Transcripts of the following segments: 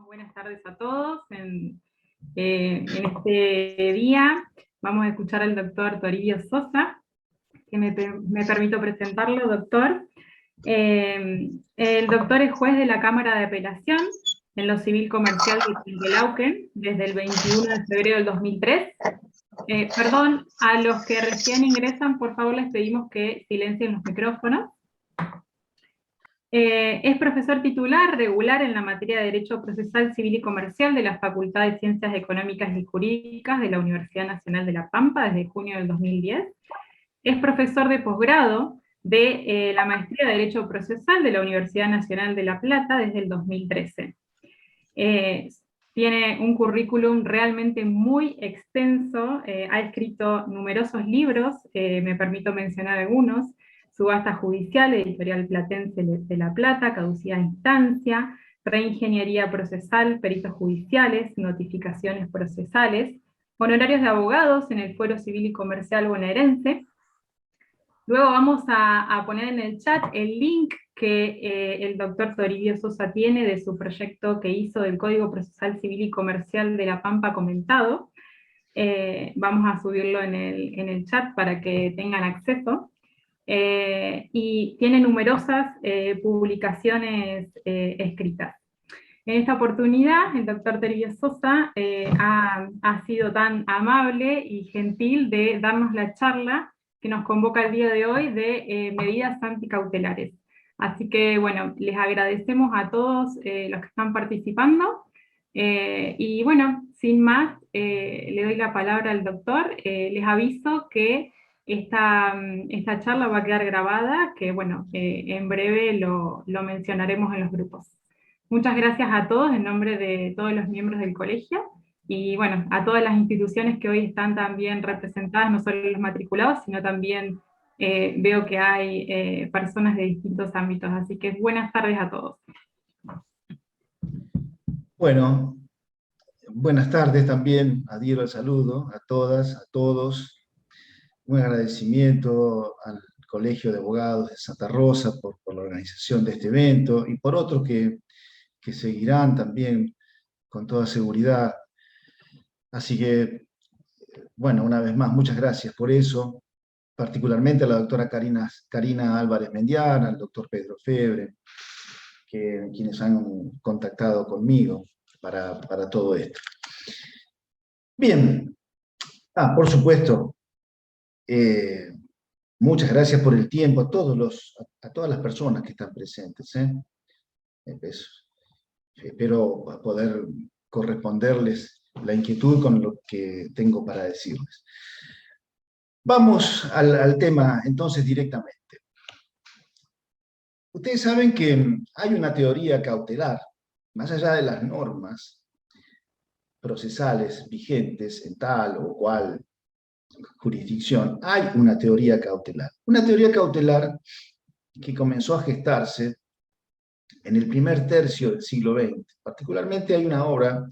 Buenas tardes a todos. En este día vamos a escuchar al doctor Toribio Sosa, que me permito presentarlo, doctor. El doctor es juez de la Cámara de Apelación en lo Civil Comercial de Tintelauquen desde el 21 de febrero del 2003. Perdón, a los que recién ingresan, por favor les pedimos que silencien los micrófonos. Es profesor titular regular en la materia de Derecho Procesal Civil y Comercial de la Facultad de Ciencias Económicas y Jurídicas de la Universidad Nacional de La Pampa desde junio del 2010. Es profesor de posgrado de la Maestría de Derecho Procesal de la Universidad Nacional de La Plata desde el 2013. Tiene un currículum realmente muy extenso, ha escrito numerosos libros, me permito mencionar algunos: Subasta Judicial, Editorial Platense de La Plata, Caducidad de Instancia, Reingeniería Procesal, Peritos Judiciales, Notificaciones Procesales, Honorarios de Abogados en el Fuero Civil y Comercial Bonaerense. Luego vamos a poner en el chat el link que el doctor Toribio Sosa tiene de su proyecto que hizo del Código Procesal Civil y Comercial de La Pampa comentado. Vamos a subirlo en el chat para que tengan acceso. Y tiene numerosas publicaciones escritas. En esta oportunidad, el doctor Toribio Sosa ha sido tan amable y gentil de darnos la charla que nos convoca el día de hoy de medidas anticautelares. Así que, bueno, les agradecemos a todos los que están participando. Y bueno, sin más, le doy la palabra al doctor. Les aviso que esta charla va a quedar grabada, que bueno, en breve lo mencionaremos en los grupos. Muchas gracias a todos en nombre de todos los miembros del colegio, y bueno, a todas las instituciones que hoy están también representadas, no solo los matriculados, sino también veo que hay personas de distintos ámbitos, así que buenas tardes a todos. Bueno, buenas tardes también, adhiero al saludo a todas, a todos. Un agradecimiento al Colegio de Abogados de Santa Rosa por la organización de este evento, y por otros que seguirán también con toda seguridad. Así que, bueno, una vez más, muchas gracias por eso, particularmente a la doctora Karina Álvarez Mendiana, al doctor Pedro Febre, quienes han contactado conmigo para todo esto. Bien, por supuesto, muchas gracias por el tiempo a todas las personas que están presentes. Espero poder corresponderles la inquietud con lo que tengo para decirles. Vamos al tema entonces directamente. Ustedes saben que hay una teoría cautelar, más allá de las normas procesales vigentes en tal o cual jurisdicción, hay una teoría cautelar. Una teoría cautelar que comenzó a gestarse en el primer tercio del siglo XX. Particularmente hay una obra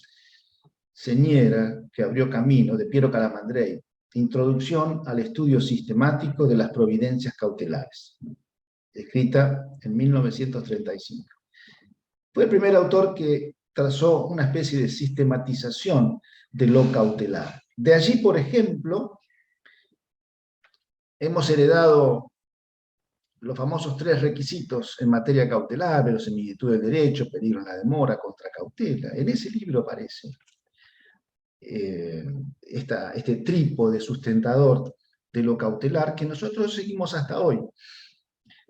señera que abrió camino, de Piero Calamandrei, Introducción al estudio sistemático de las providencias cautelares, escrita en 1935. Fue el primer autor que trazó una especie de sistematización de lo cautelar. De allí, por ejemplo, hemos heredado los famosos 3 requisitos en materia cautelar: verosimilitud del derecho, peligro en la demora, contracautela. En ese libro aparece este trípode sustentador de lo cautelar que nosotros seguimos hasta hoy.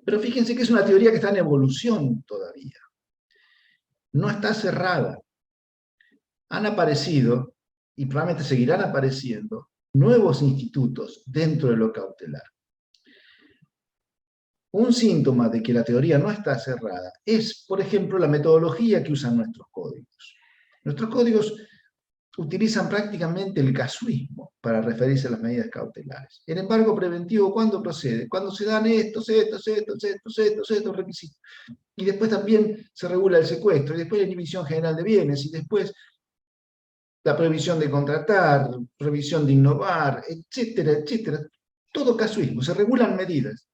Pero fíjense que es una teoría que está en evolución todavía. No está cerrada. Han aparecido, y probablemente seguirán apareciendo, nuevos institutos dentro de lo cautelar. Un síntoma de que la teoría no está cerrada es, por ejemplo, la metodología que usan nuestros códigos. Nuestros códigos utilizan prácticamente el casuismo para referirse a las medidas cautelares. El embargo preventivo, ¿cuándo procede? Cuando se dan estos requisitos. Y después también se regula el secuestro, y después la inhibición general de bienes, y después la prohibición de contratar, prohibición de innovar, etcétera, etcétera. Todo casuismo, se regulan medidas.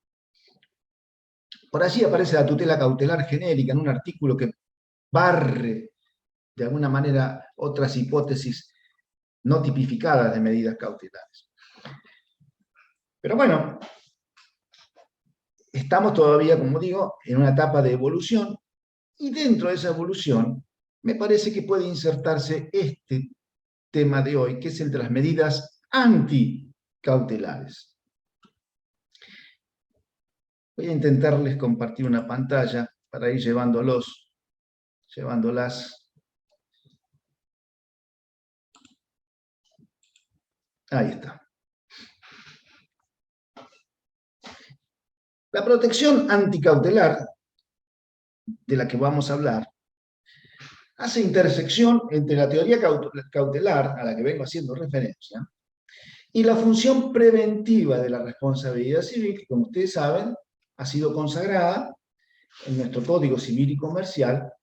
Por allí aparece la tutela cautelar genérica en un artículo que barre de alguna manera, otras hipótesis no tipificadas de medidas cautelares. Pero bueno, estamos todavía, como digo, en una etapa de evolución, y dentro de esa evolución me parece que puede insertarse este tema de hoy, que es el de las medidas anticautelares. Voy a intentarles compartir una pantalla para ir llevándolas. Ahí está. La protección anticautelar, de la que vamos a hablar, hace intersección entre la teoría cautelar, a la que vengo haciendo referencia, y la función preventiva de la responsabilidad civil, que como ustedes saben, ha sido consagrada en nuestro Código Civil y Comercial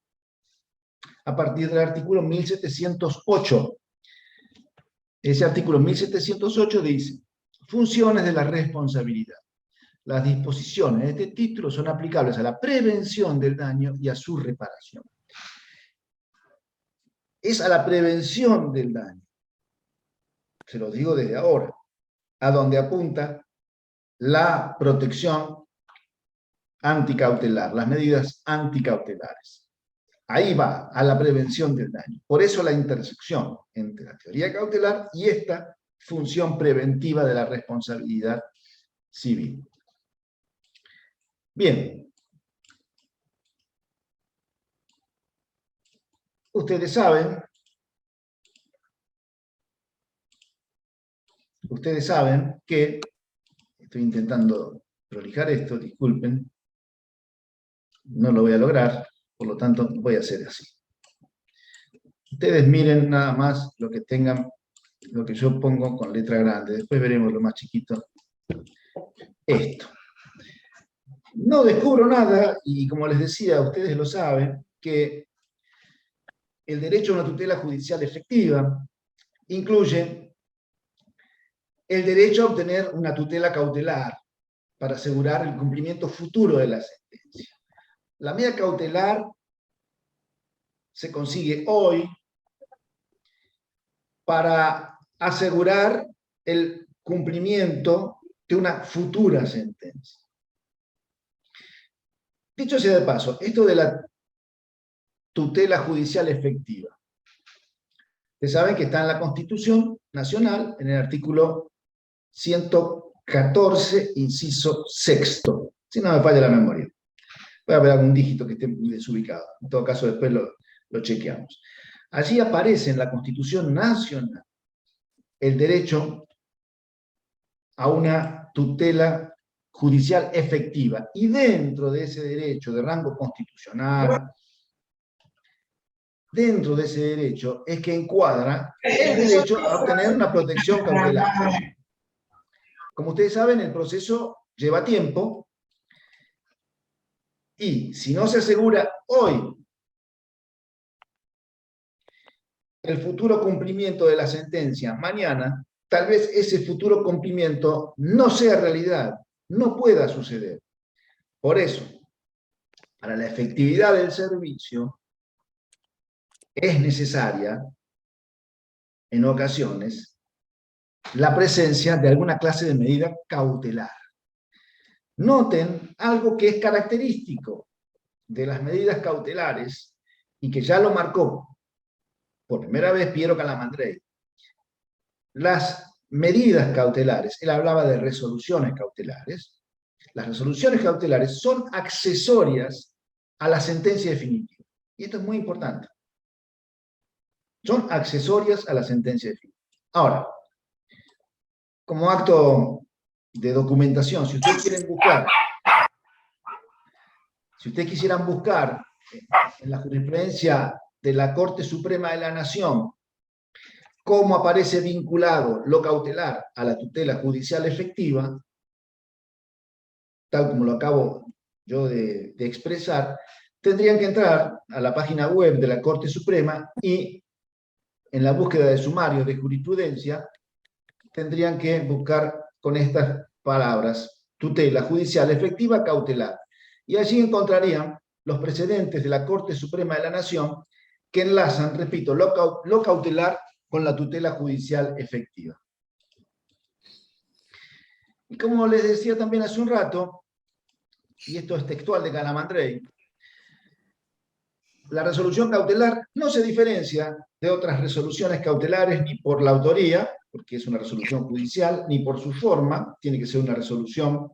a partir del artículo 1708. Ese artículo 1708 dice: funciones de la responsabilidad. Las disposiciones de este título son aplicables a la prevención del daño y a su reparación. Es a la prevención del daño, se lo digo desde ahora, a donde apunta la protección anticautelar, las medidas anticautelares. Ahí va, a la prevención del daño. Por eso la intersección entre la teoría cautelar y esta función preventiva de la responsabilidad civil. Bien. Ustedes saben que, estoy intentando prolijar esto, disculpen, no lo voy a lograr, por lo tanto voy a hacer así. Ustedes miren nada más lo que tengan, lo que yo pongo con letra grande, después veremos lo más chiquito. Esto. No descubro nada, y como les decía, ustedes lo saben, que el derecho a una tutela judicial efectiva incluye el derecho a obtener una tutela cautelar para asegurar el cumplimiento futuro de la sentencia. La medida cautelar se consigue hoy para asegurar el cumplimiento de una futura sentencia. Dicho sea de paso, esto de la tutela judicial efectiva, ustedes saben que está en la Constitución Nacional, en el artículo 114, inciso sexto, si no me falla la memoria. Voy a ver algún dígito que esté desubicado, en todo caso después lo chequeamos. Allí aparece en la Constitución Nacional el derecho a una tutela judicial efectiva, y dentro de ese derecho de rango constitucional, dentro de ese derecho es que encuadra el derecho a obtener una protección cautelar. Como ustedes saben, el proceso lleva tiempo, y si no se asegura hoy el futuro cumplimiento de la sentencia mañana, tal vez ese futuro cumplimiento no sea realidad, no pueda suceder. Por eso, para la efectividad del servicio, es necesaria, en ocasiones, la presencia de alguna clase de medida cautelar. Noten algo que es característico de las medidas cautelares y que ya lo marcó por primera vez Piero Calamandrei. Las medidas cautelares, él hablaba de resoluciones cautelares, las resoluciones cautelares son accesorias a la sentencia definitiva. Y esto es muy importante. Son accesorias a la sentencia definitiva. Ahora, como acto de documentación, si ustedes quisieran buscar en la jurisprudencia de la Corte Suprema de la Nación cómo aparece vinculado lo cautelar a la tutela judicial efectiva, tal como lo acabo yo de expresar, tendrían que entrar a la página web de la Corte Suprema y en la búsqueda de sumarios de jurisprudencia tendrían que buscar con estas palabras: tutela judicial efectiva cautelar. Y allí encontrarían los precedentes de la Corte Suprema de la Nación que enlazan, repito, lo cautelar con la tutela judicial efectiva. Y como les decía también hace un rato, y esto es textual de Calamandrei, la resolución cautelar no se diferencia de otras resoluciones cautelares ni por la autoría, porque es una resolución judicial, ni por su forma, tiene que ser una resolución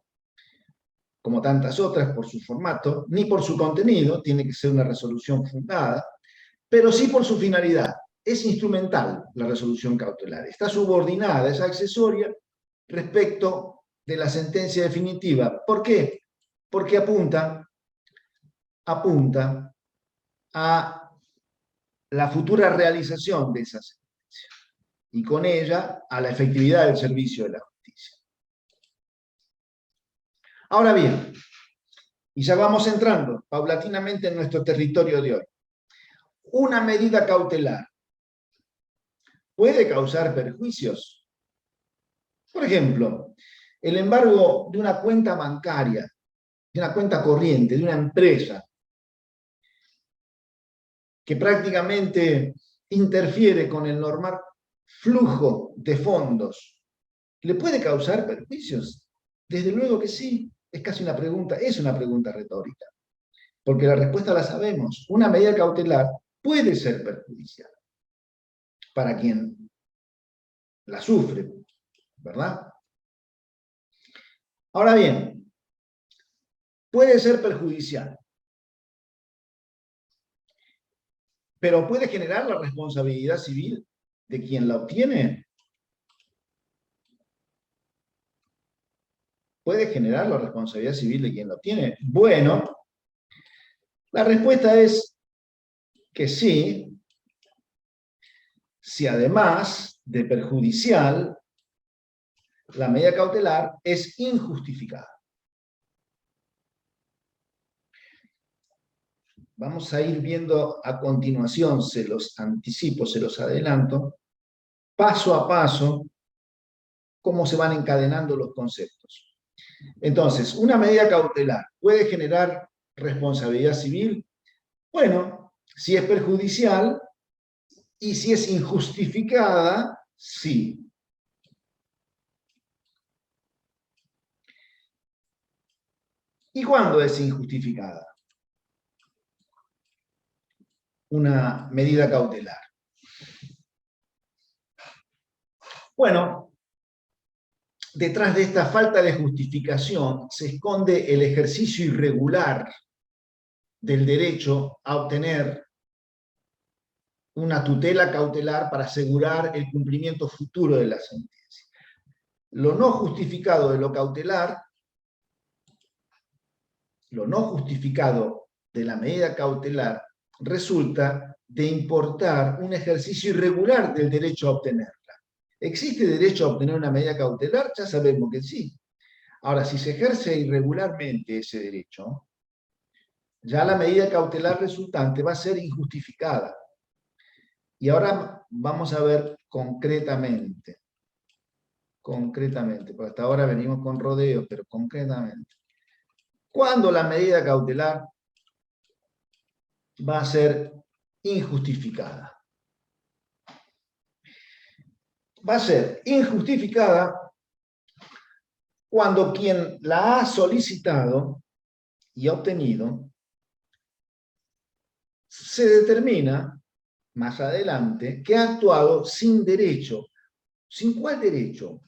como tantas otras por su formato, ni por su contenido, tiene que ser una resolución fundada, pero sí por su finalidad. Es instrumental la resolución cautelar, está subordinada, es accesoria respecto de la sentencia definitiva. ¿Por qué? Porque apunta a la futura realización de esa sentencia y con ella a la efectividad del servicio de la justicia. Ahora bien, y ya vamos entrando paulatinamente en nuestro territorio de hoy, una medida cautelar puede causar perjuicios. Por ejemplo, el embargo de una cuenta bancaria, de una cuenta corriente, de una empresa, que prácticamente interfiere con el normal flujo de fondos, ¿le puede causar perjuicios? Desde luego que sí, es casi una pregunta, es una pregunta retórica, porque la respuesta la sabemos. Una medida cautelar puede ser perjudicial para quien la sufre, ¿verdad? Ahora bien, puede ser perjudicial, pero puede generar la responsabilidad civil de quien la obtiene. ¿Puede generar la responsabilidad civil de quien la obtiene? Bueno, la respuesta es que sí, si además de perjudicial, la medida cautelar es injustificada. Vamos a ir viendo a continuación, se los anticipo, se los adelanto, paso a paso, cómo se van encadenando los conceptos. Entonces, una medida cautelar puede generar responsabilidad civil. Bueno, si es perjudicial y si es injustificada, sí. ¿Y cuándo es injustificada una medida cautelar? Bueno, detrás de esta falta de justificación se esconde el ejercicio irregular del derecho a obtener una tutela cautelar para asegurar el cumplimiento futuro de la sentencia. Lo no justificado de lo cautelar, lo no justificado de la medida cautelar, resulta de importar un ejercicio irregular del derecho a obtenerla. ¿Existe derecho a obtener una medida cautelar? Ya sabemos que sí. Ahora, si se ejerce irregularmente ese derecho, ya la medida cautelar resultante va a ser injustificada. Y ahora vamos a ver concretamente, porque hasta ahora venimos con rodeos, pero concretamente, ¿cuándo la medida cautelar va a ser injustificada? Va a ser injustificada cuando quien la ha solicitado y obtenido se determina más adelante que ha actuado sin derecho. ¿Sin cuál derecho?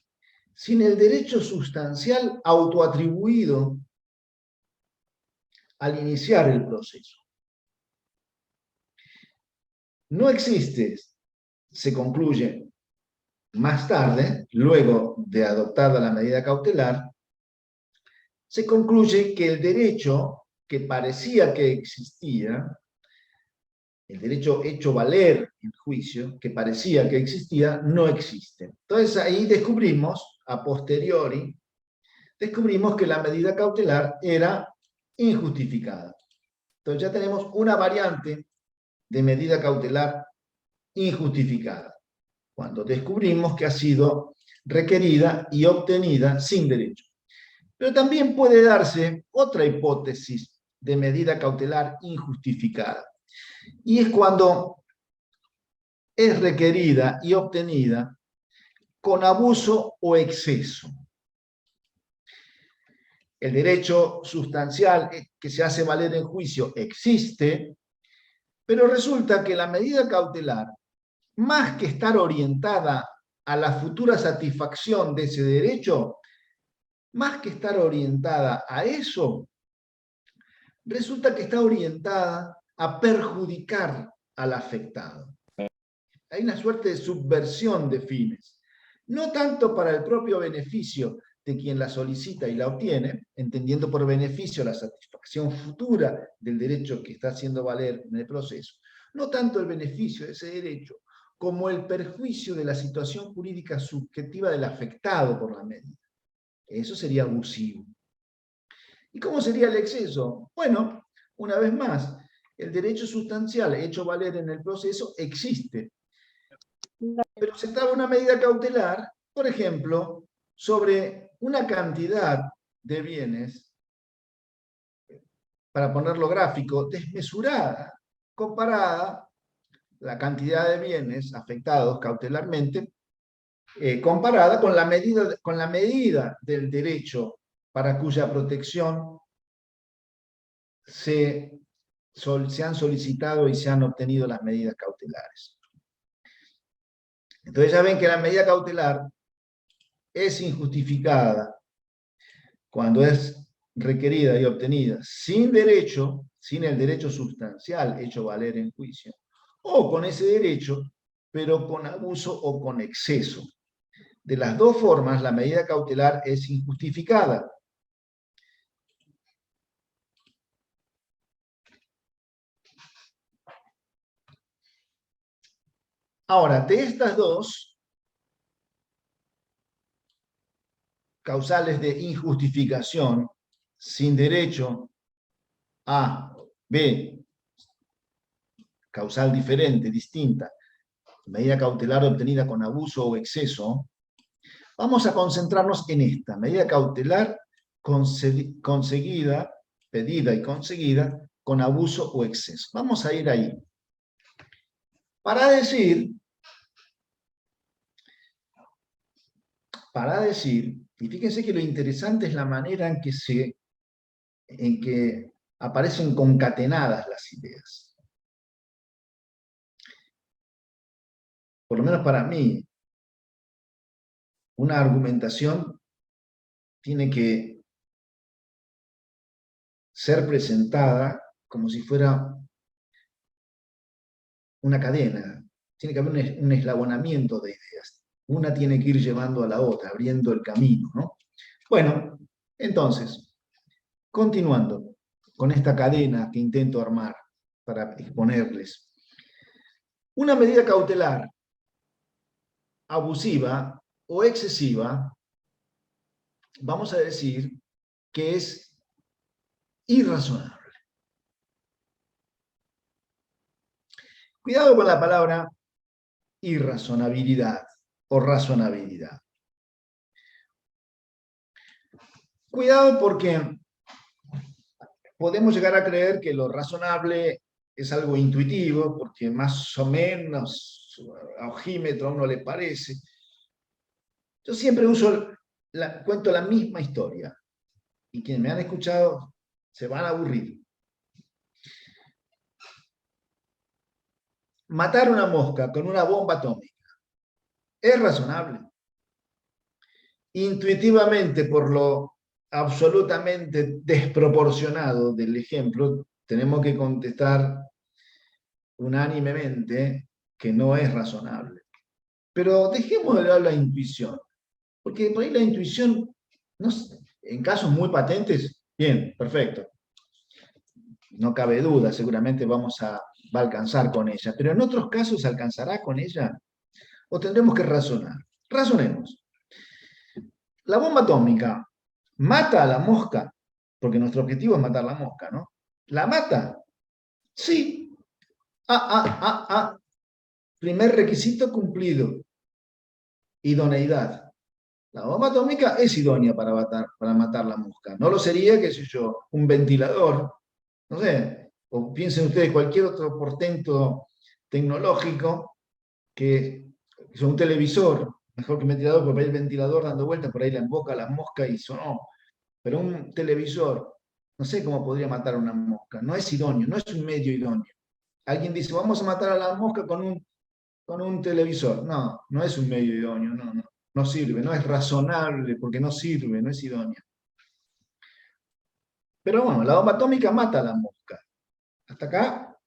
Sin el derecho sustancial autoatribuido al iniciar el proceso. No existe, se concluye más tarde, luego de adoptada la medida cautelar, se concluye que el derecho que parecía que existía, el derecho hecho valer en juicio, que parecía que existía, no existe. Entonces ahí descubrimos, a posteriori, descubrimos que la medida cautelar era injustificada. Entonces ya tenemos una variante de medida cautelar injustificada, cuando descubrimos que ha sido requerida y obtenida sin derecho. Pero también puede darse otra hipótesis de medida cautelar injustificada, y es cuando es requerida y obtenida con abuso o exceso. El derecho sustancial que se hace valer en juicio existe, pero resulta que la medida cautelar, más que estar orientada a la futura satisfacción de ese derecho, más que estar orientada a eso, resulta que está orientada a perjudicar al afectado. Hay una suerte de subversión de fines, no tanto para el propio beneficio de quien la solicita y la obtiene, entendiendo por beneficio la satisfacción futura del derecho que está haciendo valer en el proceso, no tanto el beneficio de ese derecho, como el perjuicio de la situación jurídica subjetiva del afectado por la medida. Eso sería abusivo. ¿Y cómo sería el exceso? Bueno, una vez más, el derecho sustancial hecho valer en el proceso existe, pero se trata de una medida cautelar, por ejemplo, sobre una cantidad de bienes, para ponerlo gráfico, desmesurada, comparada la cantidad de bienes afectados cautelarmente, comparada con la medida del derecho para cuya protección se han solicitado y se han obtenido las medidas cautelares. Entonces ya ven que la medida cautelar es injustificada cuando es requerida y obtenida sin derecho, sin el derecho sustancial hecho valer en juicio, o con ese derecho, pero con abuso o con exceso. De las dos formas, la medida cautelar es injustificada. Ahora, de estas dos causales de injustificación, sin derecho, A, B, causal diferente, distinta, medida cautelar obtenida con abuso o exceso, vamos a concentrarnos en esta, medida cautelar conseguida, pedida y conseguida con abuso o exceso. Vamos a ir ahí. Para decir, y fíjense que lo interesante es la manera en que aparecen concatenadas las ideas. Por lo menos para mí, una argumentación tiene que ser presentada como si fuera una cadena. Tiene que haber un eslabonamiento de ideas. Una tiene que ir llevando a la otra, abriendo el camino, ¿no? Bueno, entonces, continuando con esta cadena que intento armar para exponerles. Una medida cautelar abusiva o excesiva, vamos a decir que es irrazonable. Cuidado con la palabra irrazonabilidad o razonabilidad. Cuidado porque podemos llegar a creer que lo razonable es algo intuitivo, porque más o menos a ojímetro a uno le parece. Yo siempre cuento la misma historia, y quienes me han escuchado se van a aburrir. Matar una mosca con una bomba atómica es razonable. Intuitivamente, por lo absolutamente desproporcionado del ejemplo, tenemos que contestar unánimemente que no es razonable. Pero dejemos de lado la intuición, porque por ahí la intuición, no sé, en casos muy patentes, bien, perfecto. No cabe duda, seguramente va a alcanzar con ella, pero en otros casos alcanzará con ella, o tendremos que razonar. Razonemos. La bomba atómica mata a la mosca, porque nuestro objetivo es matar la mosca, ¿no? ¿La mata? Sí. Primer requisito cumplido. Idoneidad. La bomba atómica es idónea para matar la mosca. No lo sería, qué sé yo, un ventilador, no sé, o piensen ustedes cualquier otro portento tecnológico que es un televisor, mejor que un ventilador, porque hay el ventilador dando vueltas, por ahí la emboca la mosca y sonó. Pero un televisor, no sé cómo podría matar a una mosca, no es idóneo, no es un medio idóneo. Alguien dice, vamos a matar a la mosca con un televisor. No, no es un medio idóneo, no, no, no sirve, no es razonable, porque no sirve, no es idóneo. Pero bueno, la bomba atómica mata a la mosca. Hasta acá,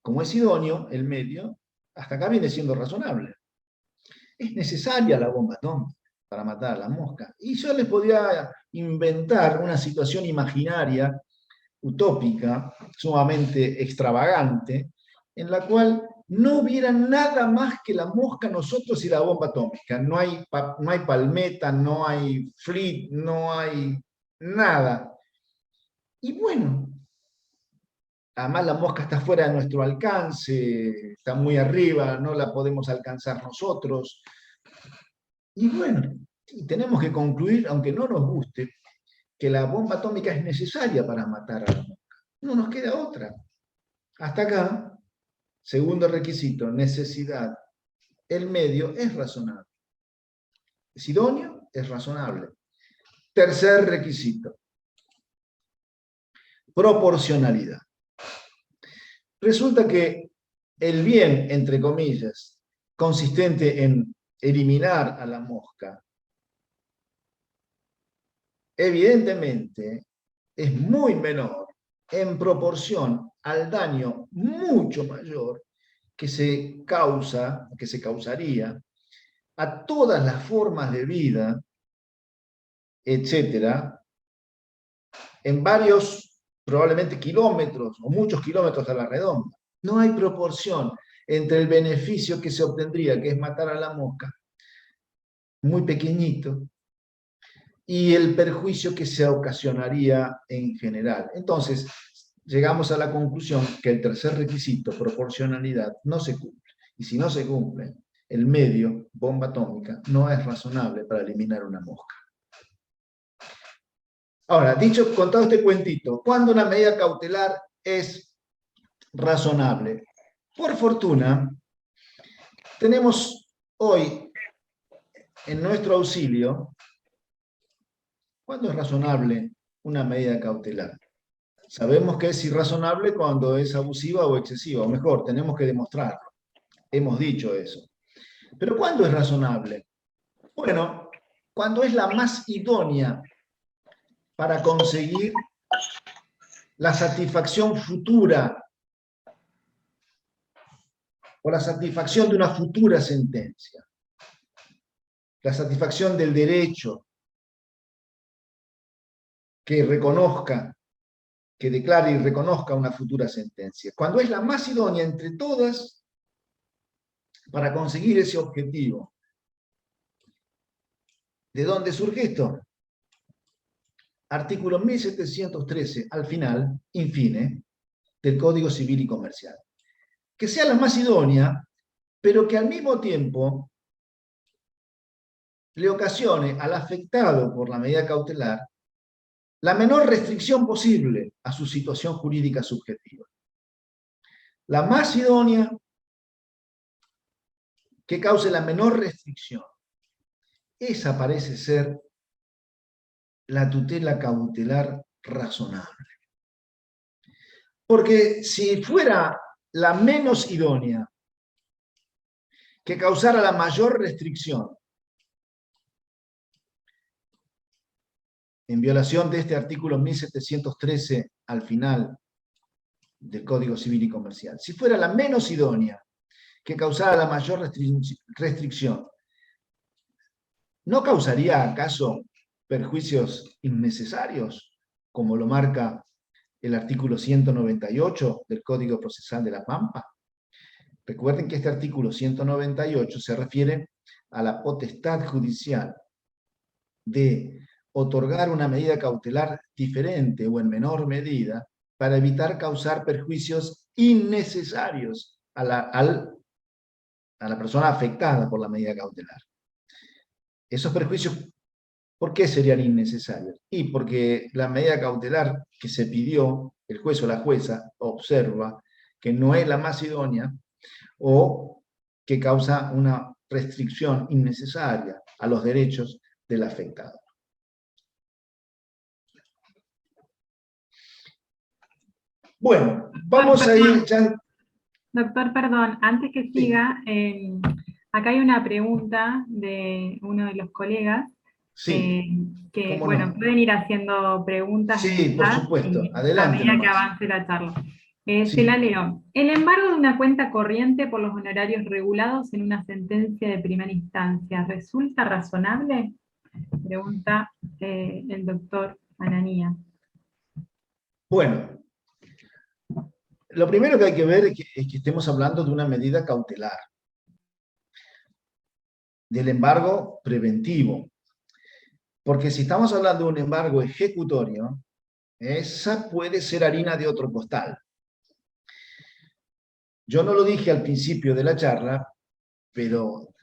como es idóneo el medio, hasta acá viene siendo razonable. Es necesaria la bomba atómica para matar a la mosca. Y yo les podría inventar una situación imaginaria, utópica, sumamente extravagante, en la cual no hubiera nada más que la mosca, nosotros y la bomba atómica. No hay palmeta, no hay flit, no hay nada. Y bueno, además la mosca está fuera de nuestro alcance, está muy arriba, no la podemos alcanzar nosotros. Y bueno, tenemos que concluir, aunque no nos guste, que la bomba atómica es necesaria para matar a la mosca. No nos queda otra. Hasta acá, segundo requisito, necesidad. El medio es razonable. Es idóneo, es razonable. Tercer requisito, proporcionalidad. Resulta que el bien, entre comillas, consistente en eliminar a la mosca, evidentemente es muy menor en proporción al daño mucho mayor que se causaría a todas las formas de vida, etcétera, en varios, probablemente kilómetros o muchos kilómetros a la redonda. No hay proporción entre el beneficio que se obtendría, que es matar a la mosca, muy pequeñito, y el perjuicio que se ocasionaría en general. Entonces, llegamos a la conclusión que el tercer requisito, proporcionalidad, no se cumple. Y si no se cumple, el medio, bomba atómica, no es razonable para eliminar una mosca. Ahora, contado este cuentito, ¿cuándo una medida cautelar es razonable? Por fortuna, tenemos hoy en nuestro auxilio, ¿cuándo es razonable una medida cautelar? Sabemos que es irrazonable cuando es abusiva o excesiva, o mejor, tenemos que demostrarlo. Hemos dicho eso. Pero ¿cuándo es razonable? Bueno, cuando es la más idónea para conseguir la satisfacción futura o la satisfacción de una futura sentencia, la satisfacción del derecho que reconozca, que declare y reconozca una futura sentencia. Cuando es la más idónea entre todas para conseguir ese objetivo. ¿De dónde surge esto? Artículo 1713, al final, infine, del Código Civil y Comercial. Que sea la más idónea, pero que al mismo tiempo le ocasione al afectado por la medida cautelar la menor restricción posible a su situación jurídica subjetiva. La más idónea que cause la menor restricción. Esa parece ser la tutela cautelar razonable. Porque si fuera la menos idónea que causara la mayor restricción, en violación de este artículo 1713 al final del Código Civil y Comercial, si fuera la menos idónea que causara la mayor restricción, ¿no causaría acaso perjuicios innecesarios, como lo marca el artículo 198 del Código Procesal de la Pampa? Recuerden que este artículo 198 se refiere a la potestad judicial de otorgar una medida cautelar diferente o en menor medida para evitar causar perjuicios innecesarios a la persona afectada por la medida cautelar. Esos perjuicios, ¿por qué serían innecesarios? Y porque la medida cautelar que se pidió, el juez o la jueza observa que no es la más idónea, o que causa una restricción innecesaria a los derechos del afectado. Bueno, vamos a ir ya... Doctor, perdón, antes que siga, acá hay una pregunta de uno de los colegas, Sí, que, cómo bueno, no. pueden ir haciendo preguntas en Sí, el por chat supuesto. a Adelante medida que nomás. avance la charla. Se la Sí. leo. ¿El embargo de una cuenta corriente por los honorarios regulados en una sentencia de primera instancia resulta razonable? Pregunta el doctor Ananía. Bueno, lo primero que hay que ver es que estemos hablando de una medida cautelar, del embargo preventivo. Porque si estamos hablando de un embargo ejecutorio, esa puede ser harina de otro costal. Yo no lo dije al principio de la charla, pero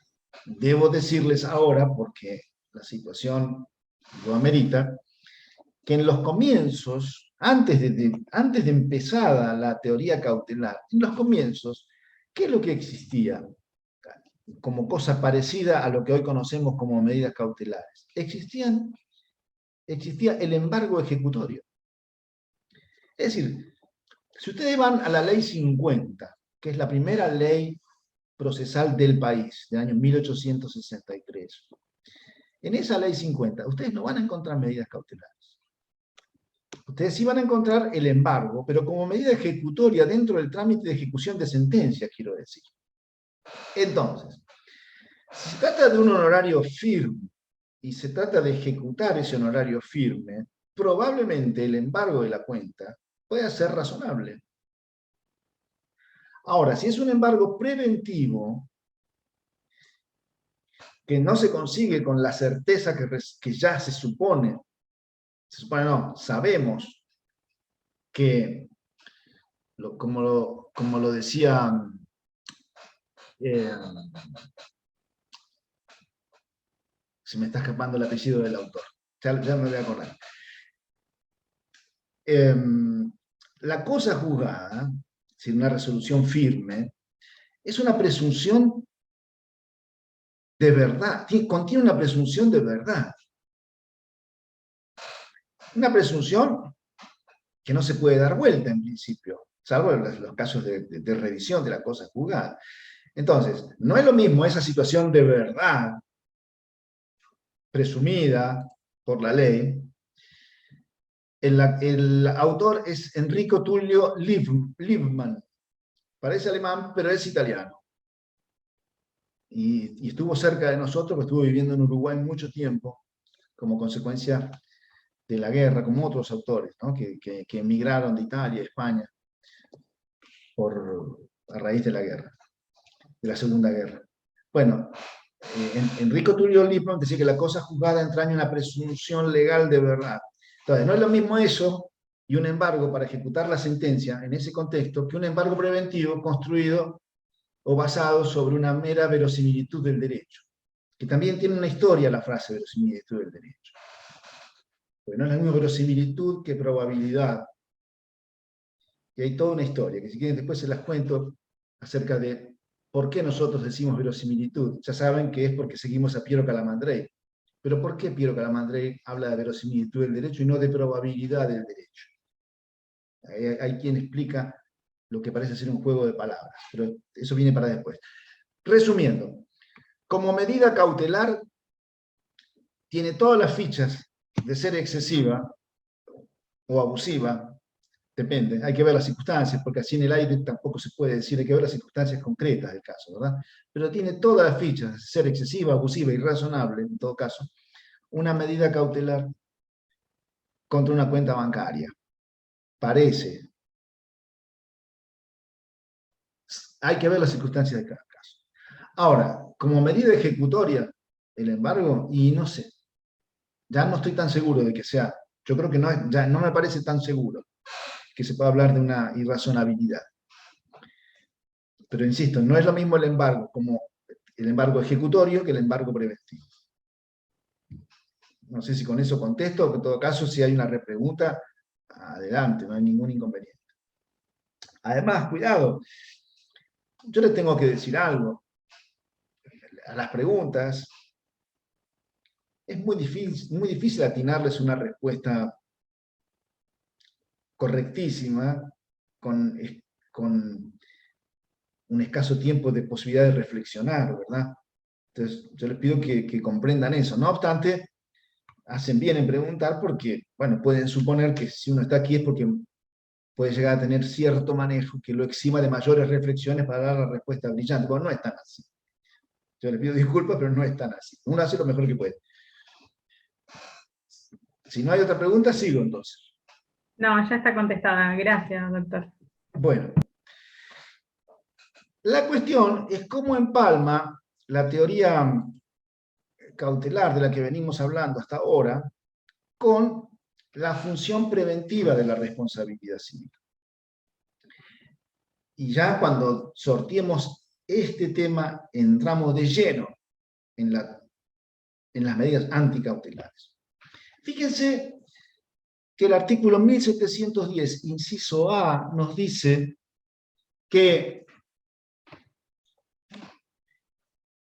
debo decirles ahora, porque la situación lo amerita, que en los comienzos, antes de empezada la teoría cautelar, en los comienzos, ¿qué es lo que existía como cosa parecida a lo que hoy conocemos como medidas cautelares? Existía el embargo ejecutorio. Es decir, si ustedes van a la ley 50, que es la primera ley procesal del país, del año 1863, en esa ley 50, ustedes no van a encontrar medidas cautelares. Ustedes sí van a encontrar el embargo, pero como medida ejecutoria dentro del trámite de ejecución de sentencia, quiero decir. Entonces, si se trata de un honorario firme y se trata de ejecutar ese honorario firme, probablemente el embargo de la cuenta pueda ser razonable. Ahora, si es un embargo preventivo, que no se consigue con la certeza que ya se supone no, sabemos que, como lo decía, se me está escapando el apellido del autor, ya me voy a acordar. La cosa juzgada, sin una resolución firme, es una presunción de verdad, contiene una presunción de verdad. Una presunción que no se puede dar vuelta en principio, salvo en los casos de revisión de la cosa juzgada. Entonces, no es lo mismo esa situación de verdad presumida por la ley. El autor es Enrico Tullio Liebman. Parece alemán, pero es italiano. Y estuvo cerca de nosotros, porque estuvo viviendo en Uruguay mucho tiempo, como consecuencia de la guerra, como otros autores, ¿no? que emigraron de Italia a España a raíz de la guerra, de la Segunda Guerra. Bueno, Enrico Tullio Liebman decía que la cosa juzgada entraña una presunción legal de verdad. Entonces, no es lo mismo eso y un embargo para ejecutar la sentencia en ese contexto que un embargo preventivo construido o basado sobre una mera verosimilitud del derecho, que también tiene una historia la frase verosimilitud del derecho. Porque no es la misma verosimilitud que probabilidad. Y hay toda una historia, que si quieren después se las cuento acerca de por qué nosotros decimos verosimilitud. Ya saben que es porque seguimos a Piero Calamandrei. Pero ¿por qué Piero Calamandrei habla de verosimilitud del derecho y no de probabilidad del derecho? Hay quien explica lo que parece ser un juego de palabras, pero eso viene para después. Resumiendo, como medida cautelar, tiene todas las fichas de ser excesiva o abusiva, depende, hay que ver las circunstancias, porque así en el aire tampoco se puede decir, hay que ver las circunstancias concretas del caso, ¿verdad? Pero tiene todas las fichas de ser excesiva, abusiva y razonable, en todo caso, una medida cautelar contra una cuenta bancaria. Parece. Hay que ver las circunstancias de cada caso. Ahora, como medida ejecutoria, el embargo, y no sé, ya no estoy tan seguro de que sea, yo creo que no, ya no me parece tan seguro que se pueda hablar de una irrazonabilidad. Pero insisto, no es lo mismo el embargo como el embargo ejecutorio que el embargo preventivo. No sé si con eso contesto, o en todo caso, si hay una repregunta, adelante, no hay ningún inconveniente. Además, cuidado, yo les tengo que decir algo. a las preguntas, es muy difícil atinarles una respuesta correctísima con un escaso tiempo de posibilidad de reflexionar, ¿verdad? Entonces, yo les pido que comprendan eso. No obstante, hacen bien en preguntar porque, bueno, pueden suponer que si uno está aquí es porque puede llegar a tener cierto manejo que lo exima de mayores reflexiones para dar la respuesta brillante. Bueno, no es tan así. Yo les pido disculpas, pero no es tan así. Uno hace lo mejor que puede. Si no hay otra pregunta, sigo entonces. No, ya está contestada. Gracias, doctor. Bueno, la cuestión es cómo empalma la teoría cautelar de la que venimos hablando hasta ahora con la función preventiva de la responsabilidad civil. Y ya cuando sorteemos este tema, entramos de lleno en las medidas anticautelares. Fíjense que el artículo 1710, inciso A, nos dice que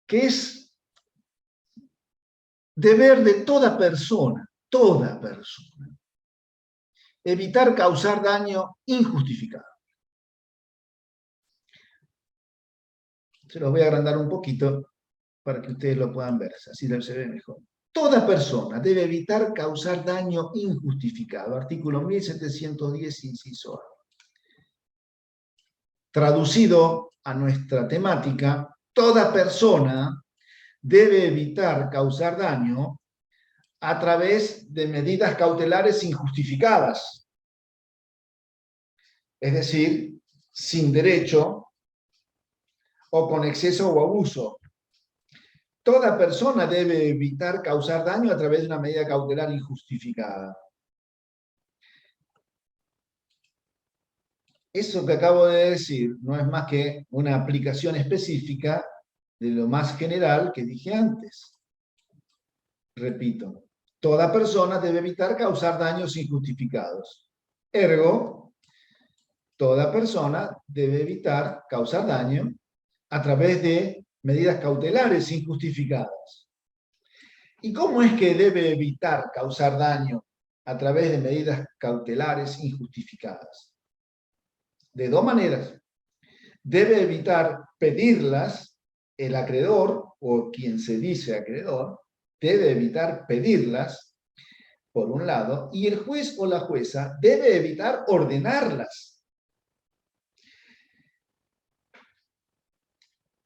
es deber de toda persona, evitar causar daño injustificado. Se los voy a agrandar un poquito para que ustedes lo puedan ver, así se ve mejor. Toda persona debe evitar causar daño injustificado. Artículo 1710, inciso A. Traducido a nuestra temática, toda persona debe evitar causar daño a través de medidas cautelares injustificadas. Es decir, sin derecho o con exceso o abuso. Toda persona debe evitar causar daño a través de una medida cautelar injustificada. Eso que acabo de decir no es más que una aplicación específica de lo más general que dije antes. Repito, toda persona debe evitar causar daños injustificados. Ergo, toda persona debe evitar causar daño a través de medidas cautelares injustificadas. ¿Y cómo es que debe evitar causar daño a través de medidas cautelares injustificadas? De dos maneras. Debe evitar pedirlas el acreedor o quien se dice acreedor, debe evitar pedirlas, por un lado, y el juez o la jueza debe evitar ordenarlas.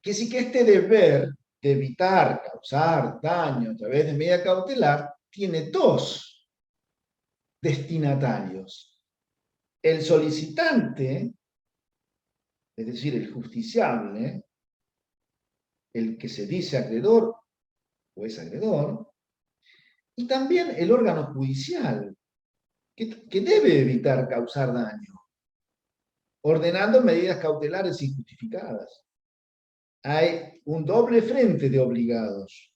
Que sí que este deber de evitar causar daño a través de medida cautelar tiene dos destinatarios. El solicitante, es decir, el justiciable, el que se dice acreedor o es acreedor, y también el órgano judicial, que debe evitar causar daño, ordenando medidas cautelares injustificadas. Hay un doble frente de obligados.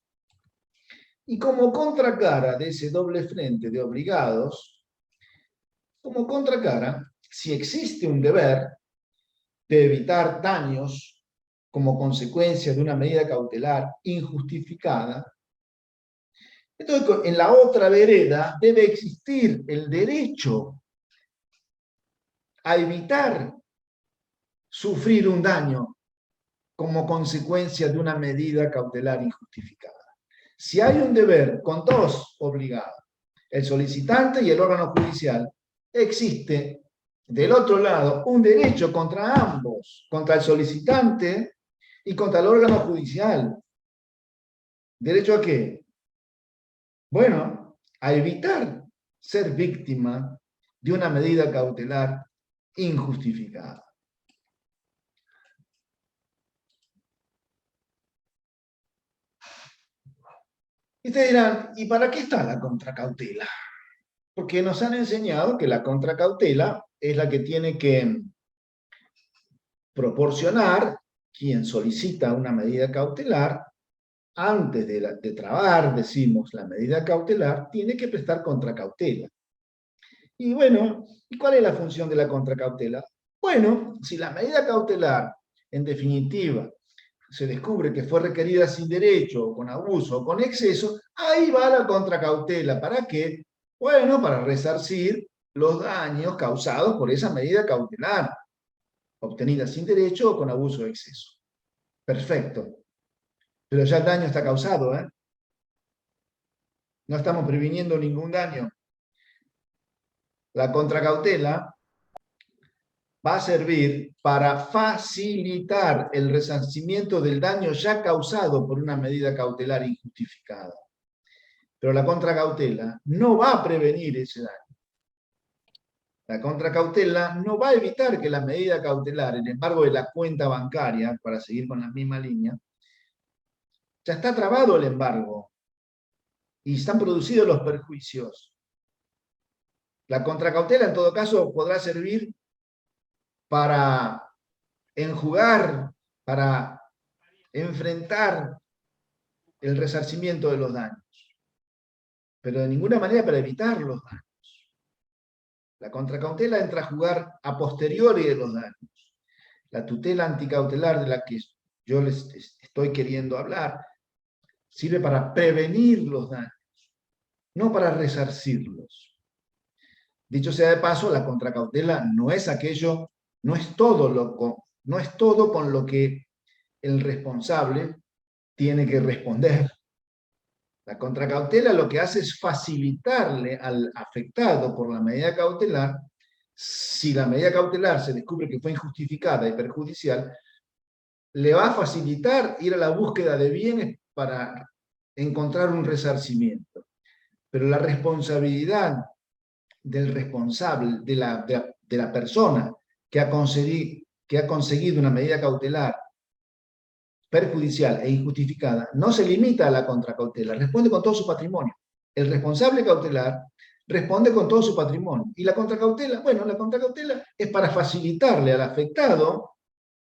Y como contracara de ese doble frente de obligados, como contracara, si existe un deber de evitar daños como consecuencia de una medida cautelar injustificada, entonces en la otra vereda debe existir el derecho a evitar sufrir un daño como consecuencia de una medida cautelar injustificada. Si hay un deber con dos obligados, el solicitante y el órgano judicial, existe del otro lado un derecho contra ambos, contra el solicitante y contra el órgano judicial. ¿Derecho a qué? Bueno, a evitar ser víctima de una medida cautelar injustificada. Y ustedes dirán, ¿y para qué está la contracautela? Porque nos han enseñado que la contracautela es la que tiene que proporcionar quien solicita una medida cautelar. Antes de trabar, decimos, la medida cautelar, tiene que prestar contracautela. Y bueno, ¿y cuál es la función de la contracautela? Bueno, si la medida cautelar, en definitiva, se descubre que fue requerida sin derecho, o con abuso, o con exceso, ahí va la contracautela. ¿Para qué? Bueno, para resarcir los daños causados por esa medida cautelar, obtenida sin derecho o con abuso o exceso. Perfecto. Pero ya el daño está causado, ¿eh? No estamos previniendo ningún daño. La contracautela va a servir para facilitar el resarcimiento del daño ya causado por una medida cautelar injustificada. Pero la contracautela no va a prevenir ese daño. La contracautela no va a evitar que la medida cautelar, el embargo de la cuenta bancaria, para seguir con la misma línea, ya está trabado el embargo y están producidos los perjuicios. La contracautela, en todo caso, podrá servir para enjugar, para enfrentar el resarcimiento de los daños, pero de ninguna manera para evitar los daños. La contracautela entra a jugar a posteriori de los daños. La tutela anticautelar de la que yo les estoy queriendo hablar sirve para prevenir los daños, no para resarcirlos. Dicho sea de paso, la contracautela no es aquello, no es todo con lo que el responsable tiene que responder. La contracautela lo que hace es facilitarle al afectado por la medida cautelar, si la medida cautelar se descubre que fue injustificada y perjudicial, le va a facilitar ir a la búsqueda de bienes para encontrar un resarcimiento. Pero la responsabilidad del responsable, de la persona que ha conseguido una medida cautelar perjudicial e injustificada, no se limita a la contracautela, responde con todo su patrimonio. El responsable cautelar responde con todo su patrimonio. Y la contracautela, bueno, la contracautela es para facilitarle al afectado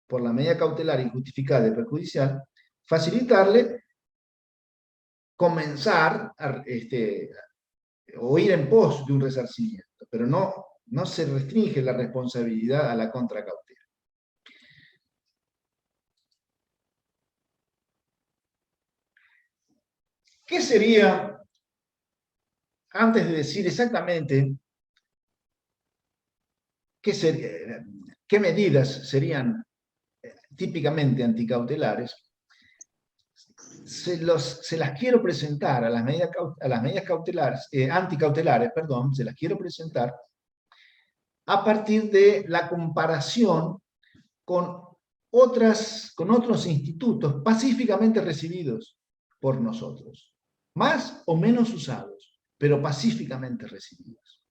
por la medida cautelar injustificada y perjudicial, facilitarle comenzar o ir en pos de un resarcimiento, pero no se restringe la responsabilidad a la contracautela. ¿Qué sería, antes de decir exactamente qué medidas serían típicamente anticautelares, se las quiero presentar a las medidas cautelares, anticautelares, perdón, se las quiero presentar a partir de la comparación con otros institutos pacíficamente recibidos por nosotros, más o menos usados, pero pacíficamente recibidos,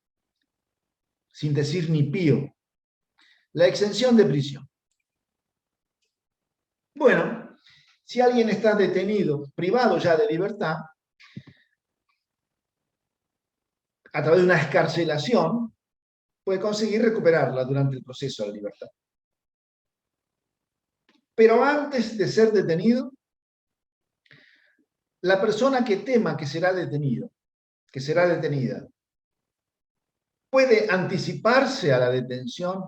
sin decir ni pío. La exención de prisión. Bueno, si alguien está detenido, privado ya de libertad, a través de una excarcelación, puede conseguir recuperarla durante el proceso de libertad. Pero antes de ser detenido, la persona que tema que será detenido, que será detenida, puede anticiparse a la detención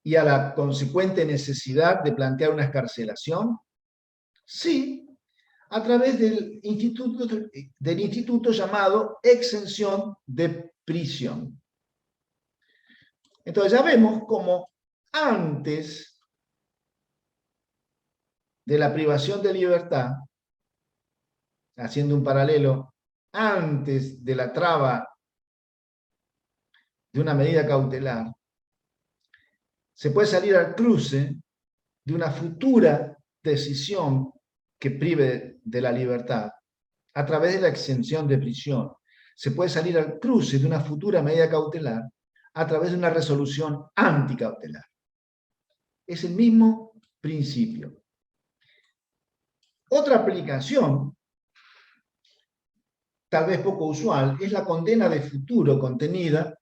y a la consecuente necesidad de plantear una excarcelación. Sí, a través del instituto llamado exención de prisión. Entonces ya vemos cómo antes de la privación de libertad, haciendo un paralelo, antes de la traba de una medida cautelar, se puede salir al cruce de una futura decisión que prive de la libertad a través de la exención de prisión. Se puede salir al cruce de una futura medida cautelar a través de una resolución anticautelar. Es el mismo principio. Otra aplicación, tal vez poco usual, es la condena de futuro contenida,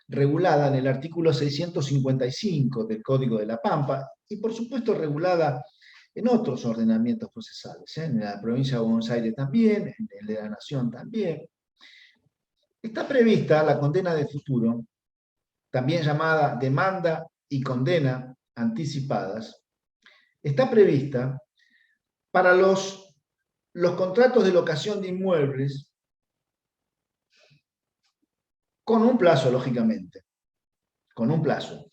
regulada en el artículo 655 del Código de la Pampa y por supuesto regulada en otros ordenamientos procesales, en la provincia de Buenos Aires también, en el de la Nación también. Está prevista la condena de futuro, también llamada demanda y condena anticipadas, está prevista para los contratos de locación de inmuebles, con un plazo, lógicamente, con un plazo.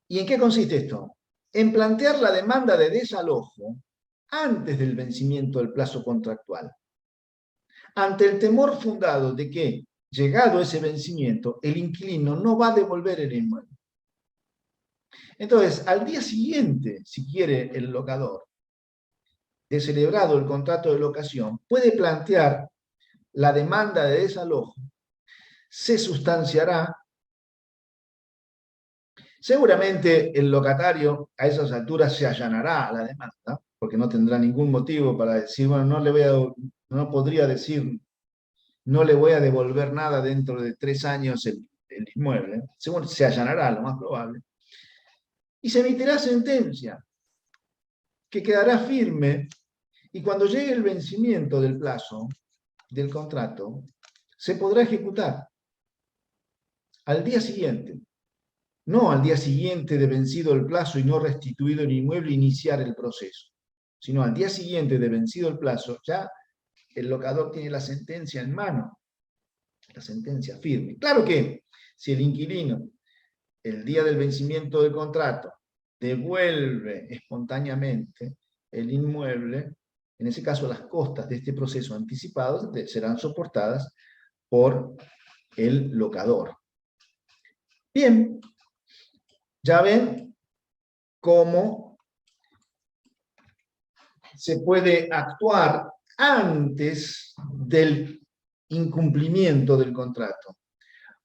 ¿Y en qué consiste esto? En plantear la demanda de desalojo antes del vencimiento del plazo contractual, ante el temor fundado de que, llegado ese vencimiento, el inquilino no va a devolver el inmueble. Entonces, al día siguiente, si quiere el locador, de celebrado el contrato de locación, puede plantear la demanda de desalojo, se sustanciará. Seguramente el locatario a esas alturas se allanará a la demanda, porque no tendrá ningún motivo para decir, bueno, no podría decir, no le voy a devolver nada dentro de 3 años el inmueble. Seguro se allanará, lo más probable. Y se emitirá sentencia, que quedará firme, y cuando llegue el vencimiento del plazo del contrato, se podrá ejecutar al día siguiente. No al día siguiente de vencido el plazo y no restituido el inmueble, iniciar el proceso, sino al día siguiente de vencido el plazo, ya el locador tiene la sentencia en mano, la sentencia firme. Claro que si el inquilino, el día del vencimiento del contrato, devuelve espontáneamente el inmueble, en ese caso las costas de este proceso anticipado serán soportadas por el locador. Bien, ya ven cómo se puede actuar antes del incumplimiento del contrato